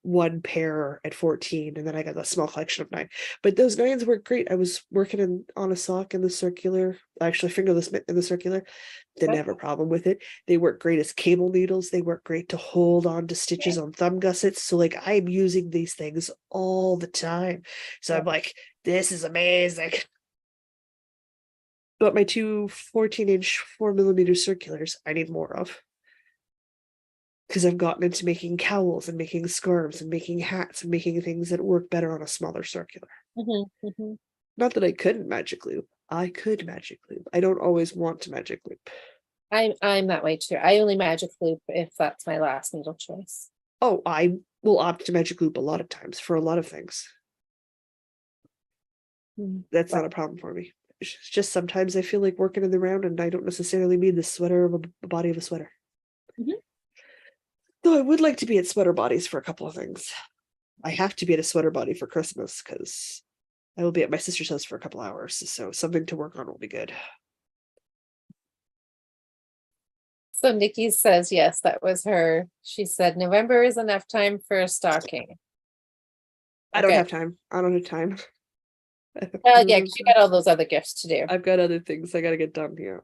Speaker 1: one pair at 14, and then I got a small collection of 9. But those 9s work great. I was working on a sock in the circular, actually fingerless mitt in the circular. Didn't have a problem with it. They work great as cable needles. They work great to hold on to stitches on thumb gussets. So like I'm using these things all the time. So I'm like, this is amazing. But my 2 14-inch 4mm circulars I need more of, because I've gotten into making cowls and making scarves and making hats and making things that work better on a smaller circular. Not that I couldn't magic loop. I could magic loop. I don't always want to magic loop.
Speaker 2: I'm that way too. I only magic loop if that's my last needle choice.
Speaker 1: Oh, I will opt to magic loop a lot of times for a lot of things. That's not a problem for me. It's just sometimes I feel like working in the round and I don't necessarily need the sweater of a body of a sweater.
Speaker 2: Mhm.
Speaker 1: Though I would like to be at sweater bodies for a couple of things. I have to be at a sweater body for Christmas because I will be at my sister's house for a couple hours. So something to work on will be good.
Speaker 2: So Nikki says, yes, that was her. She said, November is enough time for a stocking.
Speaker 1: I don't
Speaker 2: Okay.
Speaker 1: have time. I don't have time.
Speaker 2: Well, yeah, 'cause you got all those other gifts to do.
Speaker 1: I've got other things I got to get done here.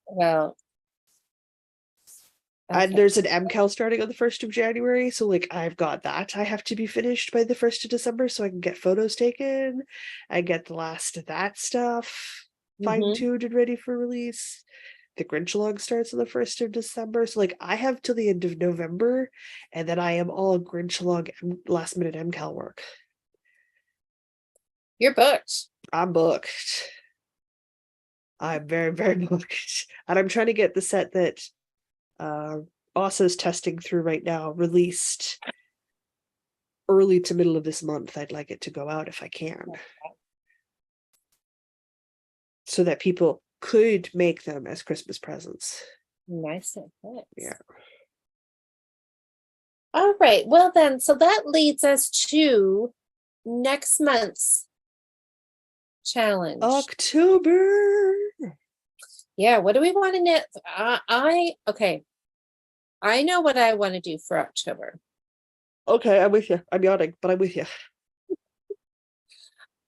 Speaker 2: Well,
Speaker 1: And
Speaker 2: okay.
Speaker 1: there's an MCAL starting on the 1st of January. So, like, I've got that. I have to be finished by the 1st of December so I can get photos taken. I get the last of that stuff fine tuned and ready for release. The Grinch Along starts on the 1st of December. So, like, I have till the end of November, and then I am all Grinch Along last minute MCAL work.
Speaker 2: You're booked.
Speaker 1: I'm booked. I'm very, very booked. And I'm trying to get the set that Osso's testing through right now released early to middle of this month. I'd like it to go out if I can. So that people could make them as Christmas presents.
Speaker 2: Nice and nice.
Speaker 1: Yeah.
Speaker 2: All right. Well, then, so that leads us to next month's challenge.
Speaker 1: October.
Speaker 2: Yeah. What do we want to know? Okay. I know what I want to do for October.
Speaker 1: Okay, I'm with you. I'm yawning, but I'm with you.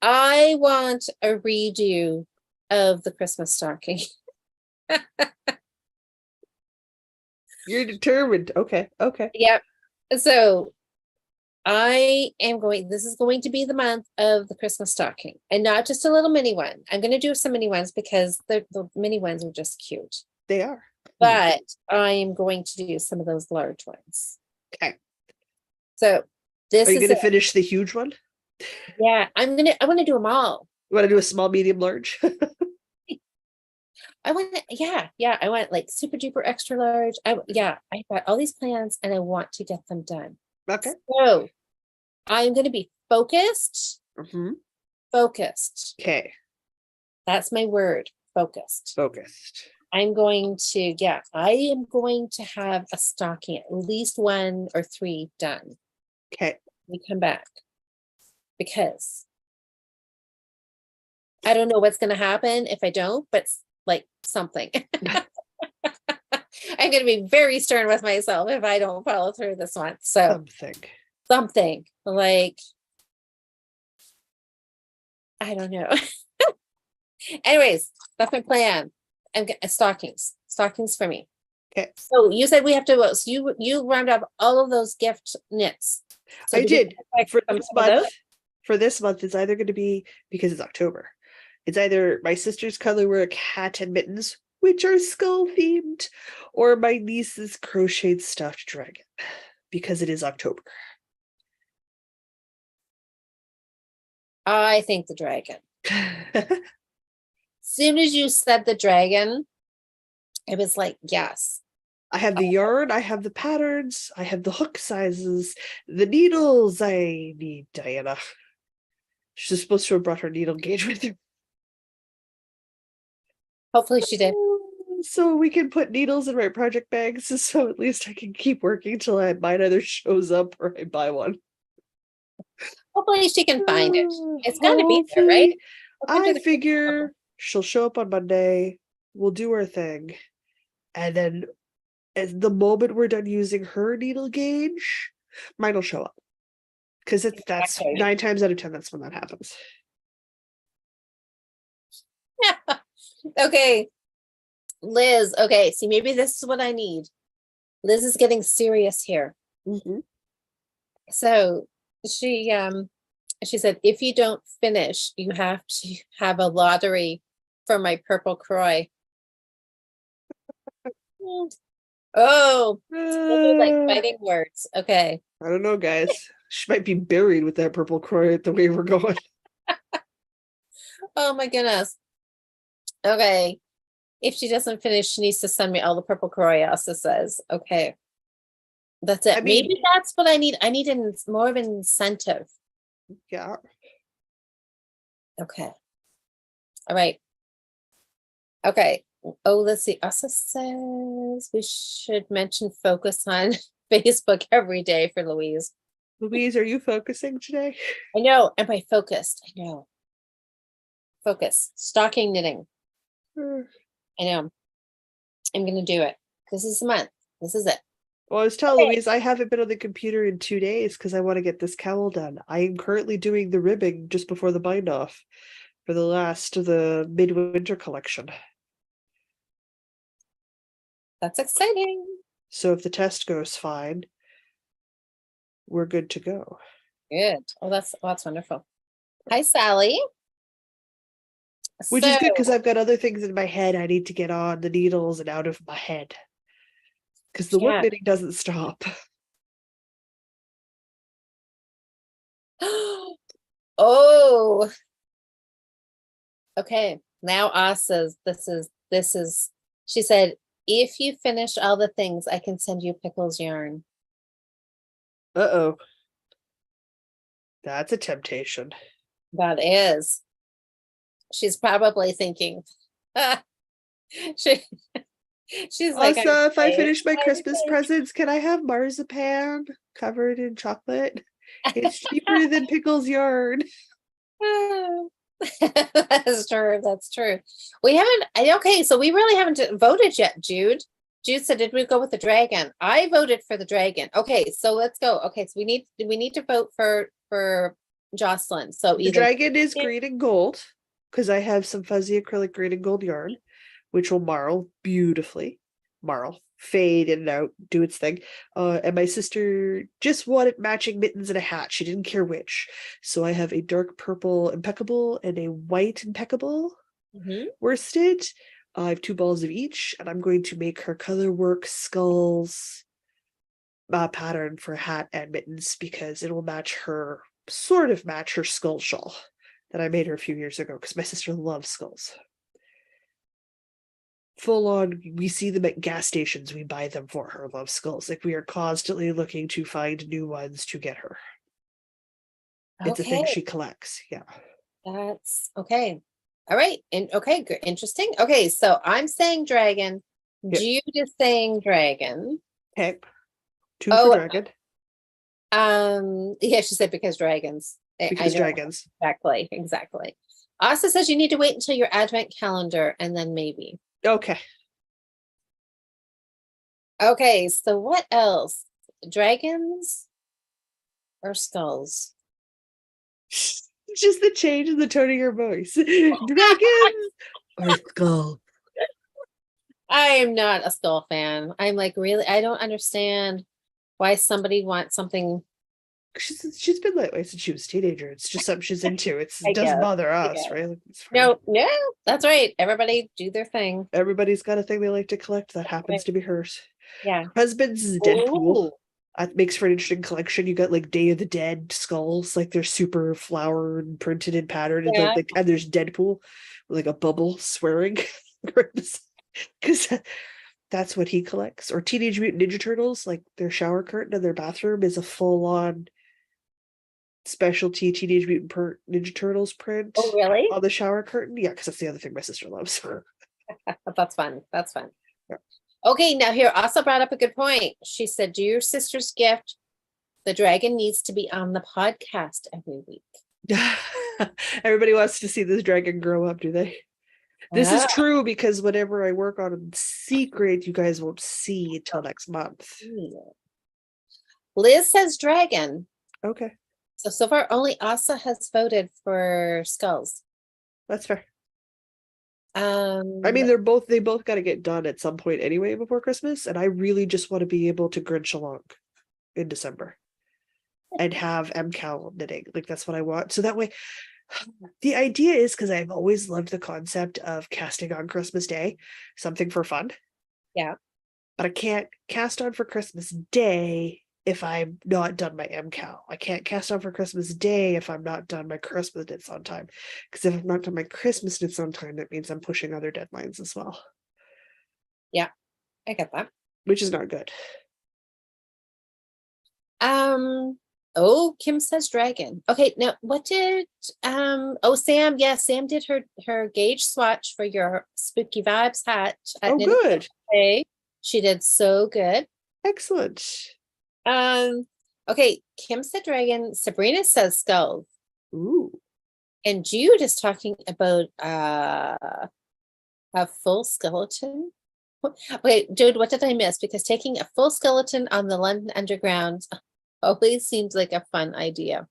Speaker 2: I want a redo of the Christmas stocking.
Speaker 1: You're determined. Okay.
Speaker 2: Yep. So this is going to be the month of the Christmas stocking, and not just a little mini one. I'm going to do some mini ones because the mini ones are just cute.
Speaker 1: They are.
Speaker 2: But I am going to do some of those large ones.
Speaker 1: Okay.
Speaker 2: So this
Speaker 1: Are you
Speaker 2: is
Speaker 1: going to finish the huge one?
Speaker 2: Yeah, I want to do them all.
Speaker 1: You want to do a small, medium, large?
Speaker 2: I want like super duper extra large. I've got all these plans and I want to get them done.
Speaker 1: Okay.
Speaker 2: So I'm going to be focused. Focused.
Speaker 1: Okay.
Speaker 2: That's my word. Focused.
Speaker 1: Focused.
Speaker 2: I am going to have a stocking, at least 1 or 3 done.
Speaker 1: Okay.
Speaker 2: We come back because I don't know what's going to happen if I don't, but like something. I'm going to be very stern with myself if I don't follow through this one. So something like, I don't know. Anyways, that's my plan. I'm getting stockings for me.
Speaker 1: Okay.
Speaker 2: So you said we have to, so you round up all of those gift knits. So
Speaker 1: I did for this month. For this month, it's either going to be, because it's October, it's either my sister's colorwork hat and mittens, which are skull themed, or my niece's crocheted stuffed dragon, because it is October.
Speaker 2: I think the dragon. Soon as you said the dragon, it was like, yes.
Speaker 1: I have the yarn, I have the patterns, I have the hook sizes, the needles. I need Diana. She's supposed to have brought her needle gauge with her.
Speaker 2: Hopefully she did.
Speaker 1: So we can put needles in my project bags, so at least I can keep working till mine either shows up or I buy one.
Speaker 2: Hopefully she can find it. It's gonna be there, right?
Speaker 1: I figure she'll show up on Monday, we'll do her thing, and then at the moment we're done using her needle gauge, mine will show up. Because that's 9 times out of 10, that's when that happens.
Speaker 2: Yeah. Okay. Liz, okay, see, maybe this is what I need. Liz is getting serious here. So she said, if you don't finish, you have to have a lottery for my purple croy. Oh, like fighting words. Okay.
Speaker 1: I don't know, guys. She might be buried with that purple croy at the way we're going.
Speaker 2: Oh my goodness. Okay. If she doesn't finish, she needs to send me all the purple coriace, says. Okay. That's it.
Speaker 1: I mean,
Speaker 2: Maybe that's what I need. I need more of an incentive.
Speaker 1: yeah.
Speaker 2: Okay. All right. Okay. Oh, let's see. Asa says we should mention focus on Facebook every day for Louise.
Speaker 1: Louise, are you focusing today?
Speaker 2: I know. Am I focused? I know. Focus. Stocking knitting. I know. I'm going to do it. This is the month. This is it.
Speaker 1: Well, I was telling
Speaker 2: Okay.
Speaker 1: Louise I haven't been on the computer in 2 days because I want to get this cowl done. I am currently doing the ribbing just before the bind off for the last of the midwinter collection.
Speaker 2: That's exciting.
Speaker 1: So if the test goes fine, we're good to go.
Speaker 2: Good. Oh, that's wonderful. Hi, Sally.
Speaker 1: Which is good because I've got other things in my head I need to get on the needles and out of my head. Because the work knitting doesn't stop.
Speaker 2: Oh. Okay. Now Asa's this is she said, if you finish all the things, I can send you Pickles yarn.
Speaker 1: Uh-oh. That's a temptation.
Speaker 2: That is. She's probably thinking, she's like,
Speaker 1: Also, if I finish my Christmas presents, can I have marzipan covered in chocolate? It's cheaper than pickles yarn.
Speaker 2: That's true. That's true. We haven't. Okay, so we really haven't voted yet, Jude. Jude said, "Did we go with the dragon?" I voted for the dragon. Okay, so let's go. Okay, so we need to vote for Jocelyn. So
Speaker 1: The
Speaker 2: either
Speaker 1: dragon is green and gold because I have some fuzzy acrylic green and gold yarn, which will marl beautifully. Marl, fade in and out, do its thing. And my sister just wanted matching mittens and a hat. She didn't care which. So I have a dark purple impeccable and a white impeccable worsted. I have 2 balls of each, and I'm going to make her colorwork skulls pattern for hat and mittens because it will sort of match her skull shawl that I made her a few years ago because my sister loves skulls. Full on, we see them at gas stations, we buy them for her. Love skulls. Like, we are constantly looking to find new ones to get her. It's a thing she collects. Yeah.
Speaker 2: That's okay. All right. And okay, good. Interesting. Okay, so I'm saying dragon.
Speaker 1: Yep.
Speaker 2: Jude is saying dragon.
Speaker 1: Okay. 2 for dragon.
Speaker 2: Yeah, she said because dragons.
Speaker 1: Because dragons.
Speaker 2: Exactly. Asa says you need to wait until your advent calendar and then maybe.
Speaker 1: Okay.
Speaker 2: Okay, so what else? Dragons or skulls?
Speaker 1: Just the change in the tone of your voice. Dragons or skull?
Speaker 2: I am not a skull fan. I'm like, really, I don't understand why somebody wants something.
Speaker 1: She's been that way since she was a teenager. It's just something she's into. It doesn't bother us, right? Like,
Speaker 2: no, that's right. Everybody do their thing.
Speaker 1: Everybody's got a thing they like to collect that happens to be hers.
Speaker 2: Yeah.
Speaker 1: Her husband's is Deadpool. That makes for an interesting collection. You got like Day of the Dead skulls, like they're super flowered and printed and patterned, and there's Deadpool with like a bubble swearing, because that's what he collects. Or Teenage Mutant Ninja Turtles, like their shower curtain in their bathroom is a full-on specialty Teenage Mutant Ninja Turtles print.
Speaker 2: Oh, really?
Speaker 1: On the shower curtain, yeah, because that's the other thing my sister loves.
Speaker 2: That's fun. That's fun.
Speaker 1: Yeah.
Speaker 2: Okay, now here also brought up a good point. She said, "Do your sister's gift. The dragon needs to be on the podcast every week."
Speaker 1: Everybody wants to see this dragon grow up, do they? This is true because whenever I work on a secret, you guys won't see until next month.
Speaker 2: Liz says dragon.
Speaker 1: Okay.
Speaker 2: So far, only Asa has voted for skulls.
Speaker 1: That's fair. I mean, they both got to get done at some point anyway before Christmas, and I really just want to be able to Grinch along in December and have MCAL knitting. Like, that's what I want. So that way, the idea is, because I've always loved the concept of casting on Christmas Day, something for fun.
Speaker 2: Yeah.
Speaker 1: But I can't cast on for Christmas Day if I'm not done my MCAL. I can't cast on for Christmas Day if I'm not done my Christmas knits on time. Because if I'm not done my Christmas knits on time, that means I'm pushing other deadlines as well.
Speaker 2: Yeah, I get that.
Speaker 1: which is not good.
Speaker 2: Oh, Kim says dragon. Okay, now what did oh Sam, yes, Sam did her gauge swatch for your spooky vibes hat at
Speaker 1: Oh,
Speaker 2: Knitting
Speaker 1: good.
Speaker 2: Cafe. She did so good.
Speaker 1: Excellent.
Speaker 2: Okay, Kim said dragon, Sabrina says skull,
Speaker 1: Ooh.
Speaker 2: and Jude is talking about a full skeleton. Wait, Jude, what did I miss? Because taking a full skeleton on the London Underground always seems like a fun idea.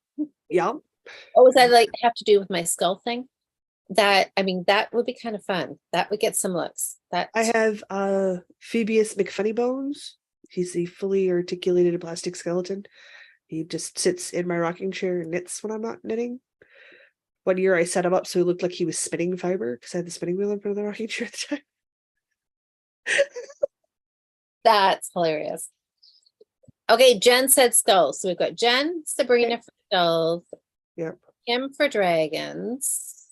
Speaker 1: Yeah.
Speaker 2: Oh, was that like have to do with my skull thing? That I mean, that would be kind of fun. That would get some looks. That
Speaker 1: I have Phoebus McFunnybones. He's a fully articulated plastic skeleton. He just sits in my rocking chair and knits when I'm not knitting. One year I set him up so he looked like he was spinning fiber because I had the spinning wheel in front of the rocking chair at the time.
Speaker 2: that's hilarious. Okay, Jen said skulls. So we've got Jen, Sabrina
Speaker 1: Okay.
Speaker 2: for skulls,
Speaker 1: Yep.
Speaker 2: Kim for dragons.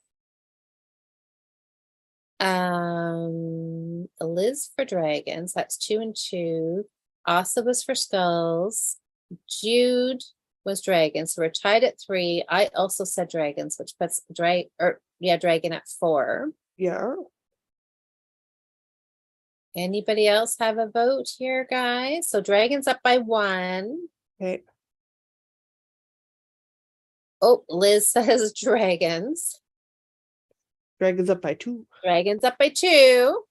Speaker 2: Liz for dragons. That's 2 and 2. Asa was for skulls. Jude was dragons. So we're tied at 3. I also said dragons, which puts dragon at 4.
Speaker 1: Yeah.
Speaker 2: Anybody else have a vote here, guys? So dragons up by 1.
Speaker 1: Okay.
Speaker 2: Oh, Liz says dragons.
Speaker 1: Dragons up by 2.
Speaker 2: Dragons up by 2.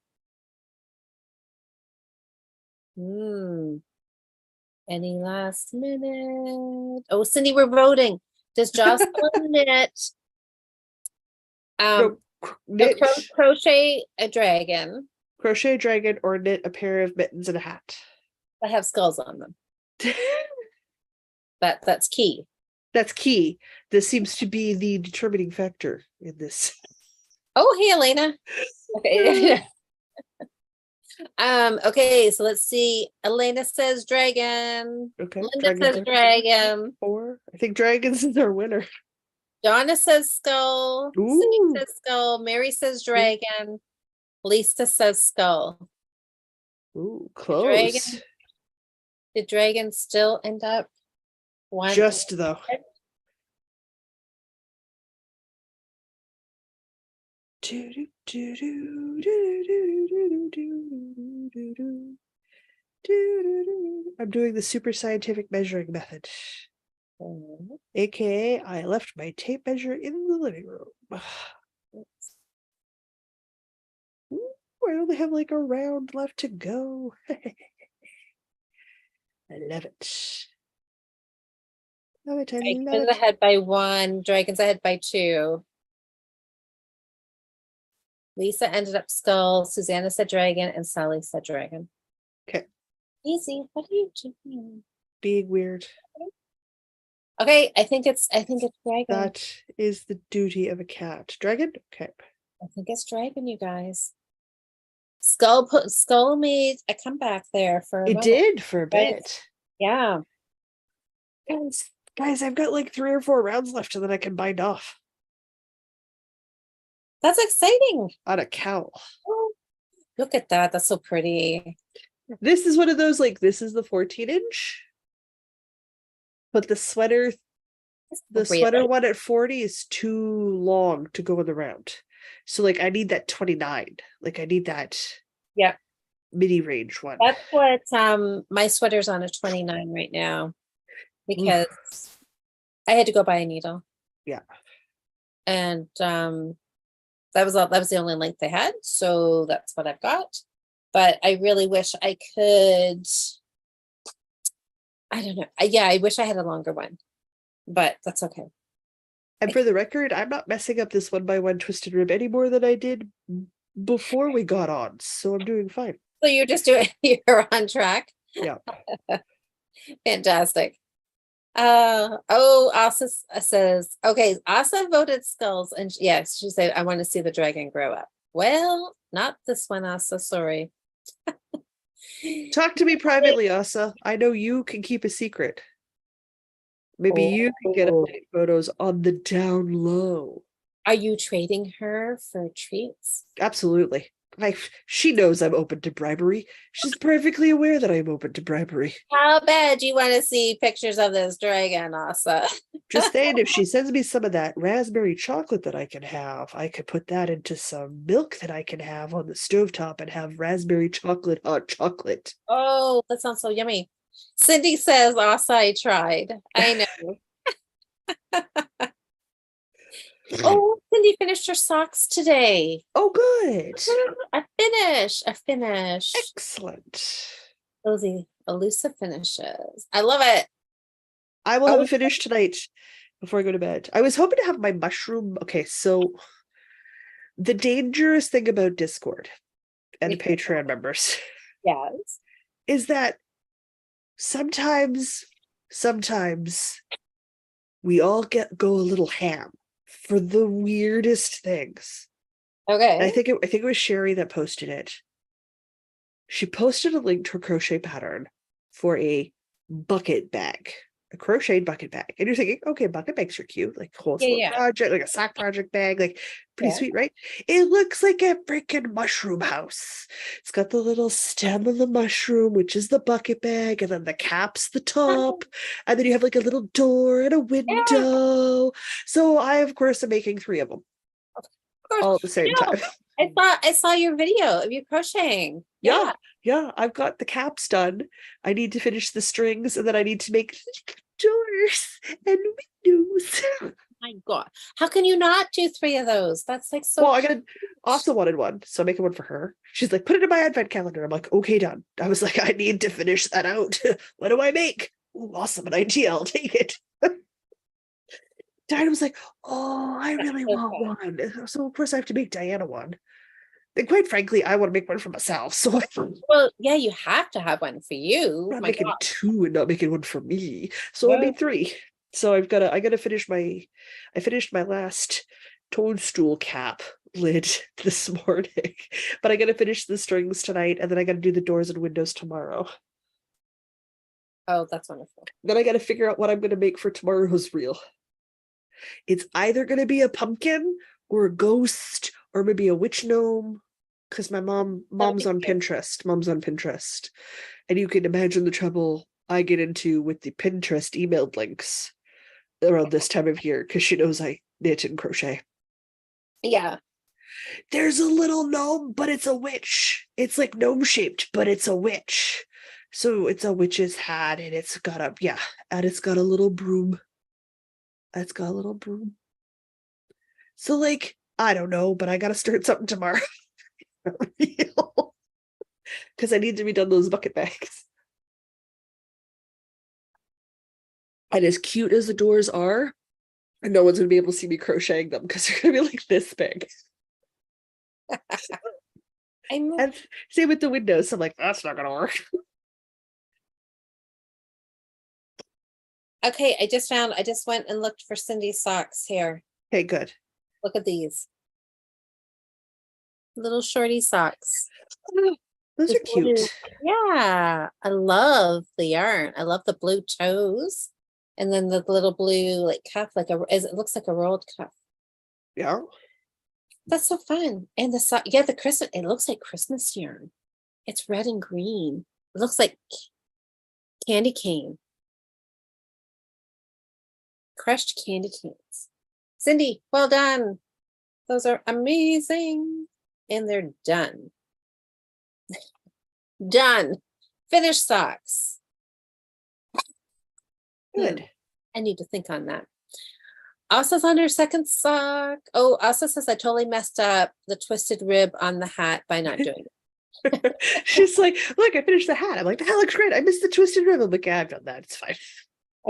Speaker 2: Any last minute? Oh, Cindy, we're voting. Does Jocelyn knit?
Speaker 1: No, knit,
Speaker 2: Crochet a dragon
Speaker 1: crochet a dragon or knit a pair of mittens and a hat.
Speaker 2: that have skulls on them. That's key.
Speaker 1: That's key. This seems to be the determining factor in this.
Speaker 2: Oh, hey, Elena. Okay. Okay, so let's see. Elena says dragon.
Speaker 1: Okay.
Speaker 2: Linda says dragon.
Speaker 1: 4. I think dragons is our winner.
Speaker 2: Donna says skull.
Speaker 1: Ooh.
Speaker 2: Cindy says skull. Mary says dragon. Lisa says skull.
Speaker 1: Ooh, close.
Speaker 2: Did dragon still end up one?
Speaker 1: Just though. I'm doing the super scientific measuring method. AKA, I left my tape measure in the living room. Ooh, I only have like a round left to go. I love it. Love it. I love it.
Speaker 2: Ahead by 1. Dragons ahead by 2. Lisa ended up skull. Susanna said dragon, and Sally said dragon.
Speaker 1: Okay.
Speaker 2: Easy. What are you doing?
Speaker 1: Being weird.
Speaker 2: Okay, I think it's dragon.
Speaker 1: That is the duty of a cat. Dragon? Okay.
Speaker 2: I think it's dragon, you guys. Skull made a comeback there for a
Speaker 1: It
Speaker 2: moment.
Speaker 1: did for a bit.
Speaker 2: Right. Yeah.
Speaker 1: Guys, I've got like 3 or 4 rounds left and then I can bind off.
Speaker 2: That's exciting.
Speaker 1: On a cowl.
Speaker 2: Oh, look at that. That's so pretty.
Speaker 1: This is one of those, like, this is the 14-inch. But the sweater one at 40 is too long to go in the round. So like I need that 29. Like I need that midi range one.
Speaker 2: That's what my sweater's on a 29 right now because I had to go buy a needle.
Speaker 1: Yeah.
Speaker 2: And that was the only length they had, so that's what I've got. But I really wish I could. I don't know. I wish I had a longer one, but that's okay.
Speaker 1: And for the record, I'm not messing up this 1x1 twisted rib any more than I did before we got on, so I'm doing fine.
Speaker 2: So you're just doing. You're on track.
Speaker 1: Yeah.
Speaker 2: Fantastic. Asa says, okay, Asa voted skulls, and yes, she said, I want to see the dragon grow up. Well, not this one, Asa, sorry.
Speaker 1: Talk to me privately, Asa. I know you can keep a secret. Maybe you can get update photos on the down low.
Speaker 2: Are you trading her for treats?
Speaker 1: Absolutely. she knows I'm open to bribery. She's perfectly aware that I'm open to bribery.
Speaker 2: How bad you want to see pictures of this dragon, Asa?
Speaker 1: Just saying, if she sends me some of that raspberry chocolate that I can have, I could put that into some milk that I can have on the stovetop and have raspberry chocolate hot chocolate.
Speaker 2: Oh, that sounds so yummy. Cindy says, Asa, I tried. I know. Oh, Cindy finished her socks today.
Speaker 1: Oh, good.
Speaker 2: A finish.
Speaker 1: Excellent.
Speaker 2: Those elusive finishes. I love it.
Speaker 1: I will have a finish tonight before I go to bed. I was hoping to have my mushroom. Okay, so the dangerous thing about Discord and Patreon members,
Speaker 2: yes,
Speaker 1: is that sometimes we all go a little ham for the weirdest things.
Speaker 2: okay.
Speaker 1: And I think it was Sherry that posted it. She posted a link to her crochet pattern for a bucket bag, a crocheted bucket bag. And you're thinking, okay, bucket bags are cute, like whole project, like a sock project bag, like pretty sweet, right? It looks like a freaking mushroom house. It's got the little stem of the mushroom, which is the bucket bag, and then the cap's the top, and then you have like a little door and a window. So I, of course, am making 3 of them all at the same time.
Speaker 2: I saw your video of you crocheting.
Speaker 1: Yeah. I've got the caps done. I need to finish the strings, and then I need to make doors and windows.
Speaker 2: My God, how can you not do 3 of those? That's like so.
Speaker 1: Well, I also wanted one, so I'm making one for her. She's like, put it in my advent calendar. I'm like, okay, done. I was like, I need to finish that out. What do I make? Ooh, awesome, an idea. I'll take it. Diana was like, oh, I really want one. So of course I have to make Diana one. And quite frankly, I want to make one for myself. So
Speaker 2: well, yeah, you have to have one for you.
Speaker 1: I'm making 2 and not making one for me. So I made 3. So I gotta finish I finished my last toadstool cap lid this morning. But I gotta finish the strings tonight, and then I gotta do the doors and windows tomorrow.
Speaker 2: Oh, that's wonderful.
Speaker 1: Then I gotta figure out what I'm gonna make for tomorrow's reel. It's either gonna be a pumpkin or a ghost or maybe a witch gnome. Because my mom's on Pinterest. Mom's on Pinterest. And you can imagine the trouble I get into with the Pinterest emailed links around this time of year, because she knows I knit and crochet.
Speaker 2: Yeah.
Speaker 1: There's a little gnome, but it's a witch. It's like gnome shaped, but it's a witch. So it's a witch's hat, and it's got a little broom. It's got a little broom. So like, I don't know, but I gotta start something tomorrow. Because I need to be done those bucket bags. And as cute as the doors are, no one's gonna be able to see me crocheting them because they're gonna be like this big. And same with the windows. So I'm like, that's not gonna work.
Speaker 2: Okay, I just went and looked for Cindy's socks here.
Speaker 1: Okay, good.
Speaker 2: Look at these. Little shorty socks.
Speaker 1: Those are cute.
Speaker 2: Yeah, I love the yarn. I love the blue toes, and then the little blue like cuff, it looks like a rolled cuff.
Speaker 1: Yeah,
Speaker 2: that's so fun. And the the Christmas. It looks like Christmas yarn. It's red and green. It looks like candy cane, crushed candy canes. Cindy, well done. Those are amazing, and they're done. Done. Finished socks.
Speaker 1: good.
Speaker 2: I need to think on that. Asa's on her second sock. Oh, Asa says I totally messed up the twisted rib on the hat by not doing it.
Speaker 1: She's like, look, I finished the hat. I'm like, the hat looks great. I missed the twisted rib. I'm like, yeah, I've done that. It's fine.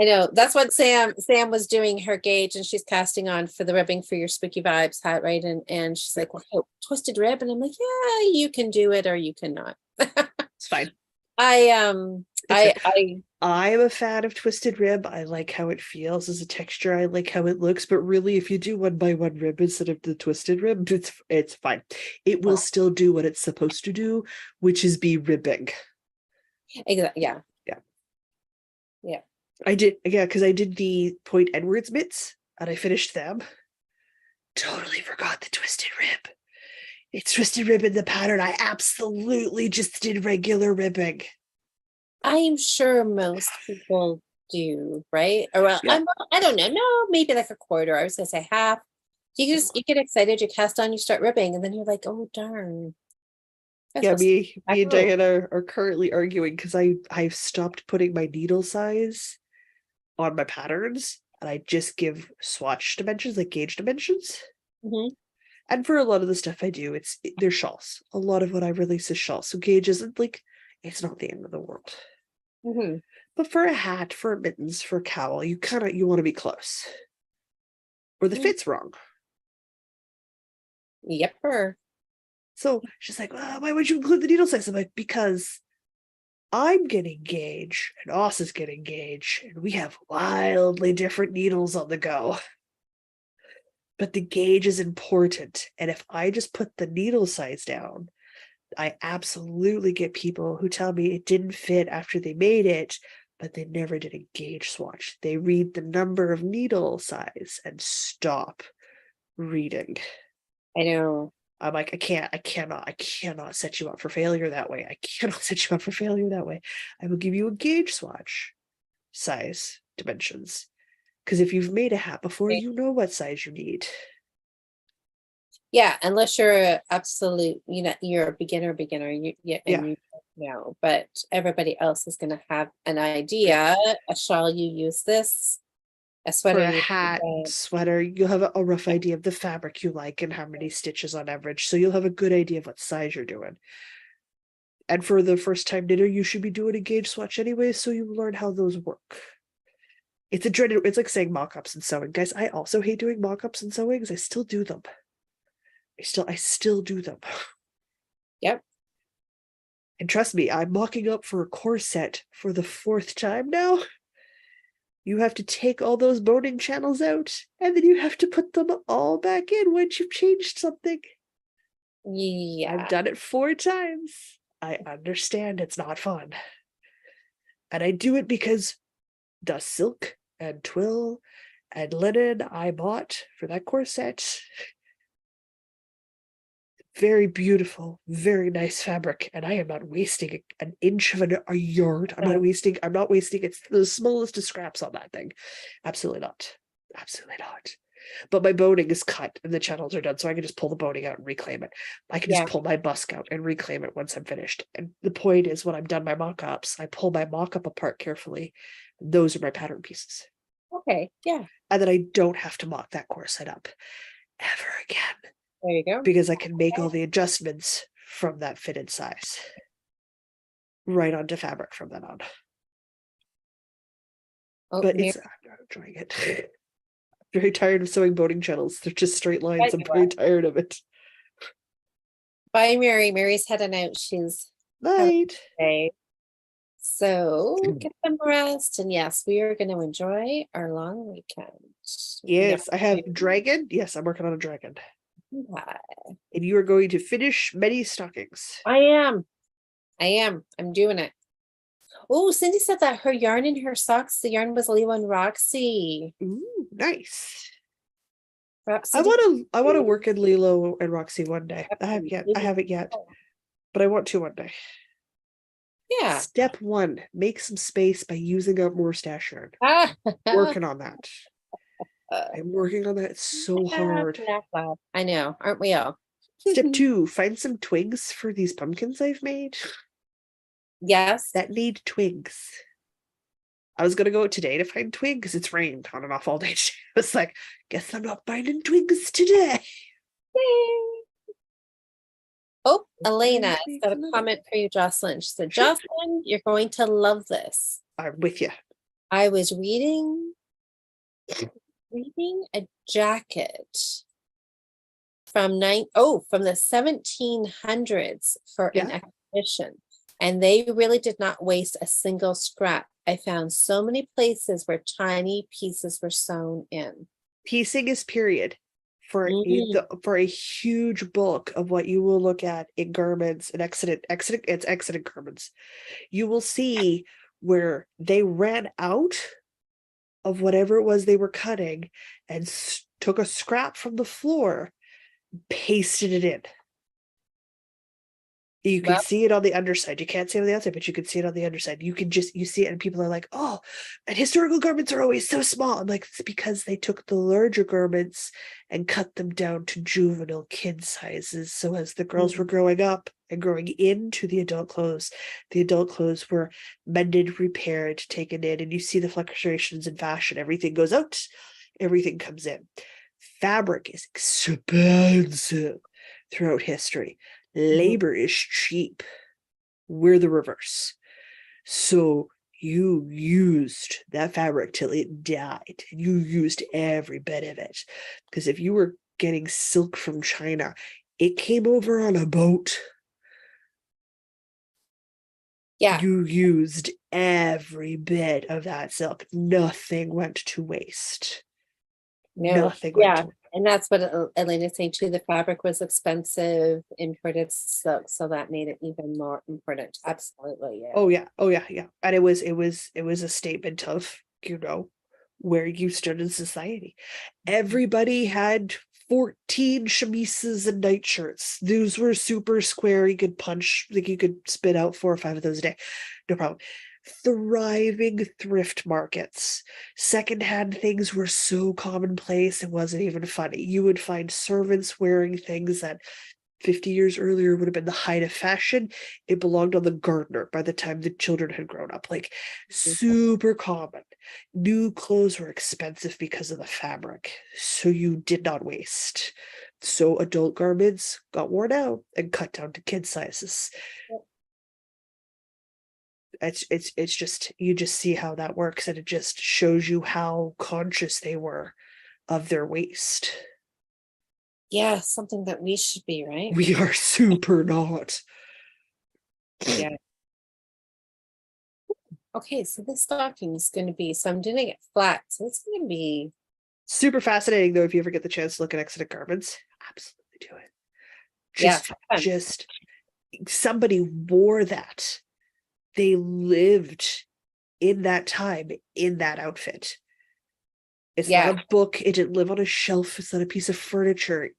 Speaker 2: I know. That's what Sam was doing her gauge, and she's casting on for the ribbing for your spooky vibes hat, right? And she's like, well, oh, twisted rib. And I'm like, yeah, you can do it or you cannot.
Speaker 1: It's fine.
Speaker 2: I am
Speaker 1: a fan of twisted rib. I like how it feels as a texture. I like how it looks. But really, if you do 1x1 rib instead of the twisted rib, it's fine. It will still do what it's supposed to do, which is be ribbing.
Speaker 2: Exactly. Yeah.
Speaker 1: I did, because I did the Point Edwards mitts and I finished them. Totally forgot the twisted rib. It's twisted ribbon, the pattern. I absolutely just did regular ribbing.
Speaker 2: I'm sure most people do, right? Or well,
Speaker 1: Yeah.
Speaker 2: I don't know. No, maybe like a quarter. I was gonna say half. You get excited, you cast on, you start ribbing, and then you're like, oh darn. I'm
Speaker 1: Yeah,
Speaker 2: supposed to
Speaker 1: me
Speaker 2: back
Speaker 1: and
Speaker 2: row.
Speaker 1: Diana are currently arguing because I've stopped putting my needle size on my patterns and I just give swatch dimensions, like gauge dimensions.
Speaker 2: Mhm.
Speaker 1: And for a lot of the stuff I do, they're shawls. A lot of what I release is shawls. So gauge isn't like it's not the end of the world.
Speaker 2: Mhm.
Speaker 1: But for a hat, for a mittens, for a cowl, you want to be close. Or the
Speaker 2: Mm.
Speaker 1: fit's wrong.
Speaker 2: Yepper.
Speaker 1: So she's like, why would you include the needle size? I'm like, because I'm getting gauge and Oss is getting gauge, and we have wildly different needles on the go. But the gauge is important. And if I just put the needle size down, I absolutely get people who tell me it didn't fit after they made it, but they never did a gauge swatch. They read the number of needle size and stop reading.
Speaker 2: I know.
Speaker 1: I'm like, I cannot set you up for failure that way. I cannot set you up for failure that way. I will give you a gauge swatch, size, dimensions. Because if you've made a hat before,
Speaker 2: Okay.
Speaker 1: you know what size you need.
Speaker 2: Yeah, unless you're a absolute, you're a beginner, yeah,
Speaker 1: Yeah.
Speaker 2: and you don't know, but everybody else is gonna have an idea. A shawl, you use this, a
Speaker 1: For
Speaker 2: sweater,
Speaker 1: a
Speaker 2: you use
Speaker 1: hat,
Speaker 2: that.
Speaker 1: sweater, you'll have a rough idea of the fabric you like and how many stitches on average. So you'll have a good idea of what size you're doing. And for the first time knitter, you should be doing a gauge swatch anyway, so you learn how those work. It's like saying mock-ups and sewing. Guys, I also hate doing mock-ups and sewings. I still do them. I still do them.
Speaker 2: Yep.
Speaker 1: And trust me, I'm mocking up for a corset for the 4th time now. You have to take all those boning channels out, and then you have to put them all back in once you've changed something. I've
Speaker 2: Yeah.
Speaker 1: done it 4 times. I understand it's not fun. And I do it because the silk and twill and linen I bought for that corset, very beautiful, very nice fabric, and I am not wasting an inch of a yard. I'm not wasting it's the smallest of scraps on that thing. Absolutely not. Absolutely not. But my boning is cut and the channels are done, so I can just pull the boning out and reclaim it. I can just
Speaker 2: Yeah.
Speaker 1: pull my busk out and reclaim it once I'm finished. And the point is, when I'm done my mock-ups, I pull my mock-up apart carefully. Those are my pattern pieces.
Speaker 2: Okay. Yeah.
Speaker 1: And then I don't have to mock that corset up ever again
Speaker 2: There you go.
Speaker 1: because I can make all the adjustments from that fitted size right onto fabric from then on.
Speaker 2: Oh,
Speaker 1: But
Speaker 2: Mary,
Speaker 1: I'm not enjoying it. I'm very tired of sewing boning channels. They're just straight
Speaker 2: I
Speaker 1: lines. I'm
Speaker 2: do
Speaker 1: very
Speaker 2: it.
Speaker 1: tired of it.
Speaker 2: Bye, Mary. Mary's heading out. She's having
Speaker 1: Night.
Speaker 2: a day. So get some rest. And yes, we are going to enjoy our long weekend. We
Speaker 1: Yes, I have
Speaker 2: are
Speaker 1: dragon. Yes, I'm working on a dragon.
Speaker 2: bye.
Speaker 1: And you are going to finish many stockings.
Speaker 2: I am. I am. I'm doing it. Oh, Cindy said that her yarn in her socks, the yarn was Leo and Roxy.
Speaker 1: Ooh, nice.
Speaker 2: Rhapsody.
Speaker 1: I want to work in Lilo and Roxy one day. I haven't yet, but I want to one day.
Speaker 2: Yeah.
Speaker 1: Step 1, make some space by using up more stash yarn.
Speaker 2: Ah,
Speaker 1: Working on that. I'm working on that so hard.
Speaker 2: I know, aren't we all?
Speaker 1: Step 2, find some twigs for these pumpkins I've made
Speaker 2: Yes.
Speaker 1: that need twigs. I was gonna go out today to find twigs. It's rained on and off all day. I was like, guess I'm not finding twigs today.
Speaker 2: Oh, Elena has
Speaker 1: Twigs
Speaker 2: got a
Speaker 1: another.
Speaker 2: comment for you, Jocelyn. She said,
Speaker 1: Sure.
Speaker 2: Jocelyn, you're going to love this.
Speaker 1: I'm with you.
Speaker 2: I was reading a jacket from from the 1700s for an
Speaker 1: Yeah.
Speaker 2: exhibition. And they really did not waste a single scrap. I found so many places where tiny pieces were sewn in.
Speaker 1: Piecing is period for
Speaker 2: Mm.
Speaker 1: for a huge bulk of what you will look at in garments and accident garments. You will see where they ran out of whatever it was they were cutting and took a scrap from the floor, pasted it in. You can
Speaker 2: Well,
Speaker 1: see it on the underside. You can't see it on the outside, but you can see it on the underside. You see it, and people are like, "Oh, and historical garments are always so small." I'm like, it's because they took the larger garments and cut them down to juvenile kid sizes. So as the girls were growing up and growing into the adult clothes were mended, repaired, taken in, and you see the fluctuations in fashion. Everything goes out, everything comes in. Fabric is expensive throughout history. Labor is cheap. We're the reverse. So you used that fabric till it died. You used every bit of it. Because if you were getting silk from China, it came over on a boat.
Speaker 2: yeah,
Speaker 1: You used every bit of that silk. Nothing went to waste.
Speaker 2: no,
Speaker 1: Nothing went to waste.
Speaker 2: and that's what Elena's saying too. The fabric was expensive, imported silk, so that made it even more important. Absolutely, yeah.
Speaker 1: Oh yeah. And it was a statement of, where you stood in society. Everybody had 14 chemises and nightshirts. Those were super square. You could punch, like you could spit out 4 or 5 of those a day. No problem. Thriving thrift markets. Secondhand things were so commonplace, it wasn't even funny. You would find servants wearing things that 50 years earlier would have been the height of fashion. It belonged on the gardener by the time the children had grown up. Like, super common. New clothes were expensive because of the fabric, so you did not waste. So adult garments got worn out and cut down to kid sizes. It's just, you just see how that works, and it just shows you how conscious they were of their waste.
Speaker 2: Yeah, something that we should be, right?
Speaker 1: We are super not.
Speaker 2: Yeah. Okay, so this stocking is going to be, so I'm doing it flat, so it's going to be
Speaker 1: Super fascinating though, if you ever get the chance to look at Exotic Garments. Absolutely do it.
Speaker 2: yeah.
Speaker 1: Just somebody wore that. They lived in that time in that outfit. It's
Speaker 2: Yeah,
Speaker 1: not a book. It didn't live on a shelf. It's not a piece of furniture.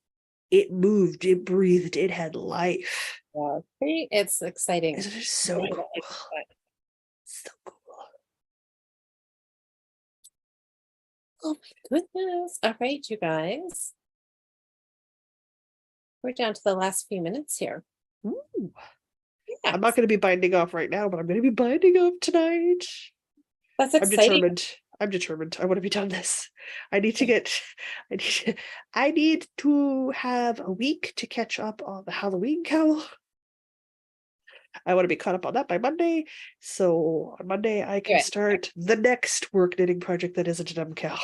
Speaker 1: It moved, it breathed, it had life.
Speaker 2: yeah. It's exciting.
Speaker 1: Isn't it so
Speaker 2: Really
Speaker 1: cool?
Speaker 2: exciting.
Speaker 1: So cool.
Speaker 2: Oh my goodness. All right, you guys. We're down to the last few minutes here.
Speaker 1: Ooh.
Speaker 2: Yeah,
Speaker 1: I'm not going to be binding off right now, but I'm going to be binding off tonight.
Speaker 2: that's
Speaker 1: I'm
Speaker 2: exciting.
Speaker 1: determined. I'm determined. I want to be done this. I need to get. I need to have a week to catch up on the Halloween cowl. I want to be caught up on that by Monday. So on Monday I
Speaker 2: Do
Speaker 1: can
Speaker 2: it.
Speaker 1: start the next work knitting project that isn't an MCAL.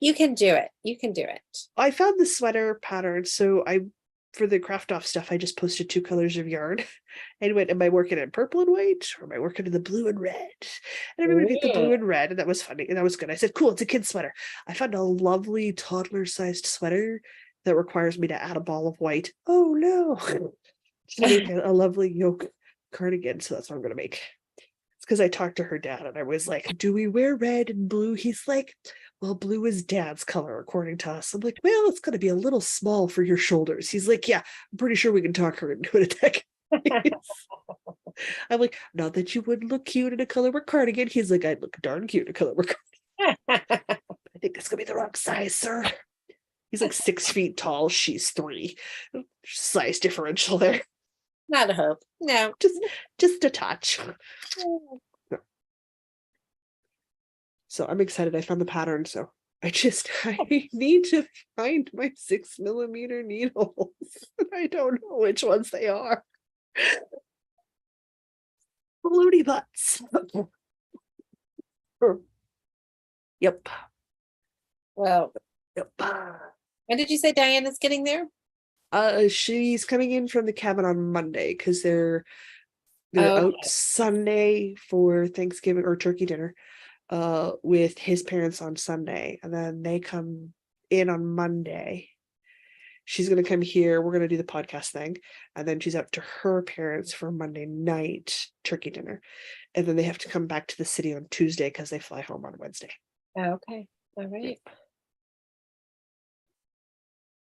Speaker 2: You can do it. You can do it.
Speaker 1: I found the sweater pattern, so for the craft off stuff, I just posted 2 colors of yarn and went, am I working in purple and white, or am I working in the blue and red? And everybody picked the blue and red, and that was funny, and that was good. I said, cool, it's a kid sweater. I found a lovely toddler-sized sweater that requires me to add a ball of white. Oh no. To make a lovely yoke cardigan, so that's what I'm gonna make. It's because I talked to her dad and I was like, do we wear red and blue? He's like, well, blue is dad's color, according to us. I'm like, well, it's going to be a little small for your shoulders. He's like, yeah, I'm pretty sure we can talk her into it. I'm like, not that you wouldn't look cute in a colorwork cardigan. He's like, I'd look darn cute in a colorwork cardigan. I think that's going to be the wrong size, sir. He's like 6 feet tall. She's 3. Size differential there.
Speaker 2: Not a hope. No.
Speaker 1: Just a touch. So I'm excited. I found the pattern. So I need to find my 6mm needles. I don't know which ones they are. Loony butts. Yep.
Speaker 2: Well,
Speaker 1: Yep.
Speaker 2: when did you say Diana's getting there?
Speaker 1: She's coming in from the cabin on Monday because they're
Speaker 2: Okay.
Speaker 1: out Sunday for Thanksgiving or turkey dinner with his parents on Sunday, and then they come in on Monday. She's going to come here, we're going to do the podcast thing, and then she's out to her parents for Monday night turkey dinner, and then they have to come back to the city on Tuesday because they fly home on Wednesday.
Speaker 2: Okay. All right.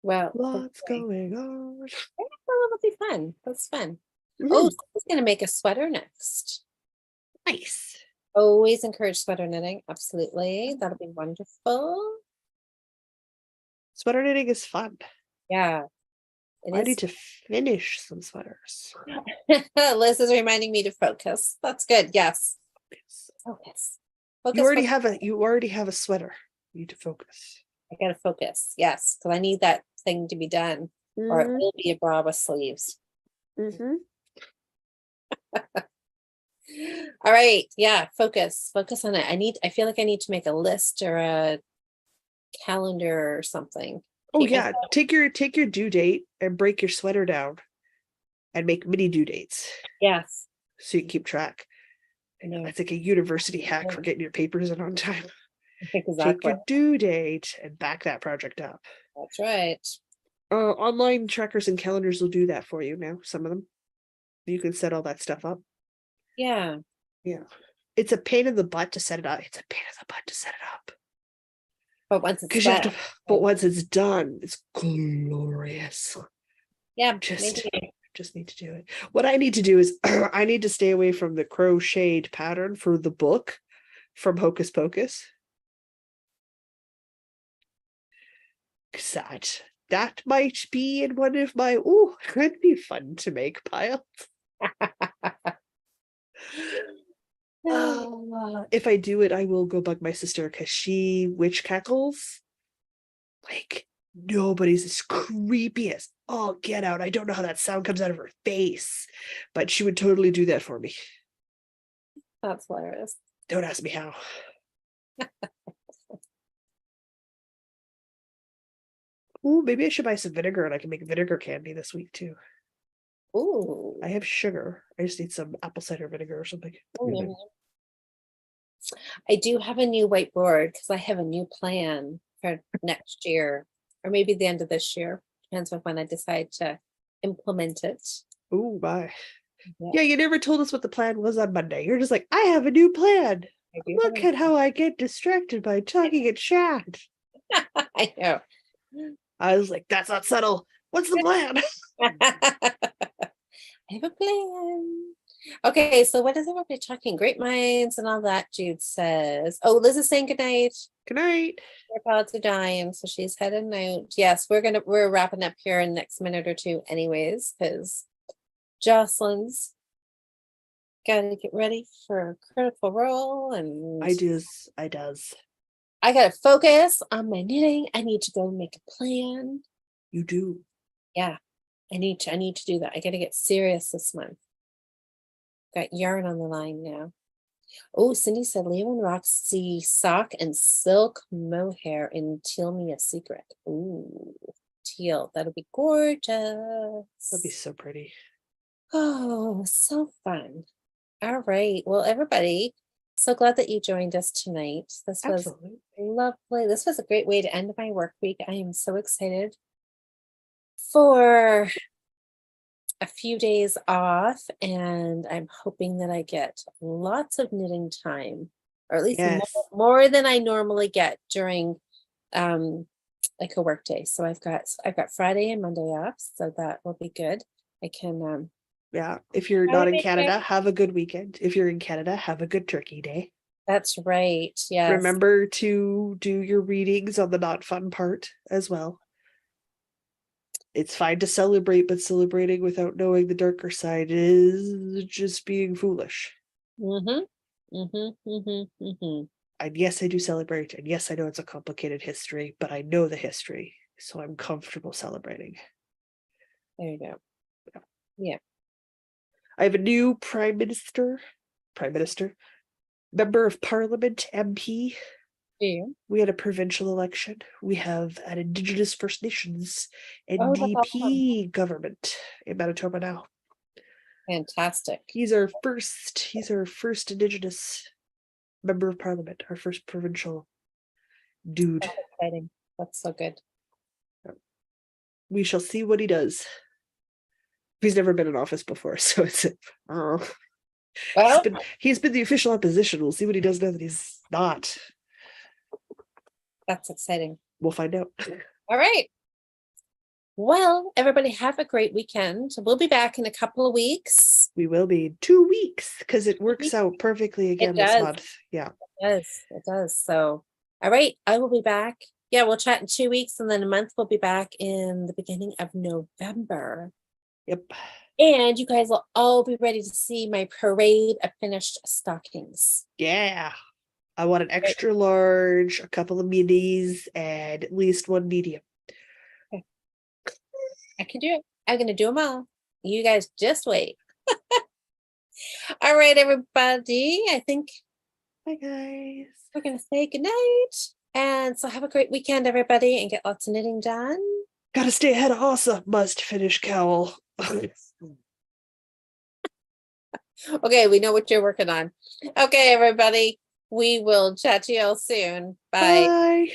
Speaker 2: Well,
Speaker 1: Lots
Speaker 2: hopefully.
Speaker 1: going on.
Speaker 2: Yeah, that'll be fun. That's fun. Oh,
Speaker 1: Mhm.
Speaker 2: someone's gonna make a sweater next.
Speaker 1: Nice.
Speaker 2: Always encourage sweater knitting. Absolutely. That'll be wonderful.
Speaker 1: Sweater knitting is fun.
Speaker 2: Yeah, it
Speaker 1: I need
Speaker 2: is.
Speaker 1: to finish some sweaters.
Speaker 2: Liz is reminding me to focus. That's good. Yes. Focus.
Speaker 1: You
Speaker 2: Focus,
Speaker 1: already
Speaker 2: focus.
Speaker 1: have a sweater. You need to focus.
Speaker 2: I gotta focus. Yes, because I need that thing to be done, or it
Speaker 1: Mm-hmm.
Speaker 2: will be a bra with sleeves.
Speaker 1: Mm-hmm.
Speaker 2: All right. Yeah, focus. Focus on it. I feel like I need to make a list or a calendar or something.
Speaker 1: Oh
Speaker 2: Keep
Speaker 1: yeah.
Speaker 2: myself.
Speaker 1: Take your due date and break your sweater down and make mini due dates
Speaker 2: Yes.
Speaker 1: so you can keep track.
Speaker 2: I know.
Speaker 1: That's like a university hack for getting your papers in on time. Take
Speaker 2: Exactly.
Speaker 1: your due date and back that project up.
Speaker 2: That's right.
Speaker 1: Online trackers and calendars will do that for you now. Some of them. You can set all that stuff up.
Speaker 2: Yeah.
Speaker 1: Yeah. It's a pain in the butt to set it up. It's a pain in the butt to set it up.
Speaker 2: But once it's
Speaker 1: Because you have
Speaker 2: done,
Speaker 1: to, but once it's done, it's glorious.
Speaker 2: yeah,
Speaker 1: Just,
Speaker 2: maybe.
Speaker 1: just need to do it. What I need to do is I need to stay away from the crocheted pattern for the book from Hocus Pocus. Because that might be in one of my, ooh, could be fun to make piles. If I do it, I will go bug my sister because she witch cackles. Like nobody's as creepy as oh get out. I don't know how that sound comes out of her face, but she would totally do that for me.
Speaker 2: That's hilarious.
Speaker 1: Don't ask me how. Ooh, maybe I should buy some vinegar and I can make vinegar candy this week too.
Speaker 2: Ooh.
Speaker 1: I have sugar. I just need some apple cider vinegar or something.
Speaker 2: Oh, yummy. I do have a new whiteboard because I have a new plan for next year, or maybe the end of this year. Depends on when I decide to implement it.
Speaker 1: Ooh, bye.
Speaker 2: Yeah,
Speaker 1: Yeah, you never told us what the plan was on Monday. You're just like, I have a new plan.
Speaker 2: I do have
Speaker 1: Look at how I get distracted by talking in chat.
Speaker 2: I know.
Speaker 1: I was like, that's not subtle. What's the plan?
Speaker 2: I have a plan. Okay, so what is everybody talking? Great minds and all that, Jude says. Oh, Liz is saying goodnight.
Speaker 1: Good night.
Speaker 2: Her pods are dying, so she's heading out. Yes, we're wrapping up here in the next minute or two anyways, because Jocelyn's gotta get ready for a critical role and
Speaker 1: I does.
Speaker 2: I gotta focus on my knitting. I need to go make a plan.
Speaker 1: You do.
Speaker 2: Yeah, I need to do that. I gotta get serious this month. Got yarn on the line now. Oh, Cindy said Leo and Roxy sock and silk mohair in Teal Me a Secret. Ooh, teal. That'll be gorgeous.
Speaker 1: That'd be so pretty.
Speaker 2: Oh, so fun. All right. Well, everybody, so glad that you joined us tonight. This was
Speaker 1: Absolutely.
Speaker 2: lovely. This was a great way to end my work week. I am so excited for a few days off, and I'm hoping that I get lots of knitting time, or at least
Speaker 1: Yes.
Speaker 2: more than I normally get during like a work day. So I've got Friday and Monday off, so that will be good. I can
Speaker 1: Yeah. If you're
Speaker 2: try to
Speaker 1: not in
Speaker 2: make it.
Speaker 1: Canada, have a good weekend. If you're in Canada, have a good Turkey Day.
Speaker 2: That's right. Yes.
Speaker 1: Remember to do your readings on the not fun part as well. It's fine to celebrate, but celebrating without knowing the darker side is just being foolish.
Speaker 2: Mm-hmm. Mm-hmm. Mm-hmm. Mm-hmm.
Speaker 1: And yes, I do celebrate. And yes, I know it's a complicated history, but I know the history. So I'm comfortable celebrating.
Speaker 2: There you go. Yeah.
Speaker 1: I have a new prime minister, member of parliament, MP.
Speaker 2: Do you?
Speaker 1: We had a provincial election. We have an Indigenous First Nations
Speaker 2: Oh, that's awesome.
Speaker 1: NDP government in Manitoba now.
Speaker 2: Fantastic.
Speaker 1: He's our first Indigenous member of parliament, our first provincial dude.
Speaker 2: That's exciting. That's so good.
Speaker 1: We shall see what he does. He's never been in office before, so it's
Speaker 2: Well,
Speaker 1: he's been the official opposition. We'll see what he does now that he's not.
Speaker 2: that's exciting.
Speaker 1: We'll find out.
Speaker 2: All right. Well, everybody have a great weekend. We'll be back in a couple of weeks.
Speaker 1: We will be 2 weeks because it works
Speaker 2: It
Speaker 1: out perfectly again this
Speaker 2: does.
Speaker 1: month. Yeah.
Speaker 2: Does. It does. So, all right, I will be back. Yeah, we'll chat in 2 weeks, and then a month we'll be back in the beginning of November.
Speaker 1: Yep.
Speaker 2: And you guys will all be ready to see my parade of finished stockings.
Speaker 1: Yeah. I want an extra large, a couple of minis, and at least one medium.
Speaker 2: Okay. I can do it. I'm gonna do them all. You guys just wait. All right, everybody. I think
Speaker 1: Bye, guys.
Speaker 2: we're gonna say goodnight. And so have a great weekend, everybody, and get lots of knitting done.
Speaker 1: Gotta stay ahead of Asa. Must finish cowl.
Speaker 2: Okay, we know what you're working on. Okay, everybody. We will chat to you all soon. Bye.
Speaker 1: Bye.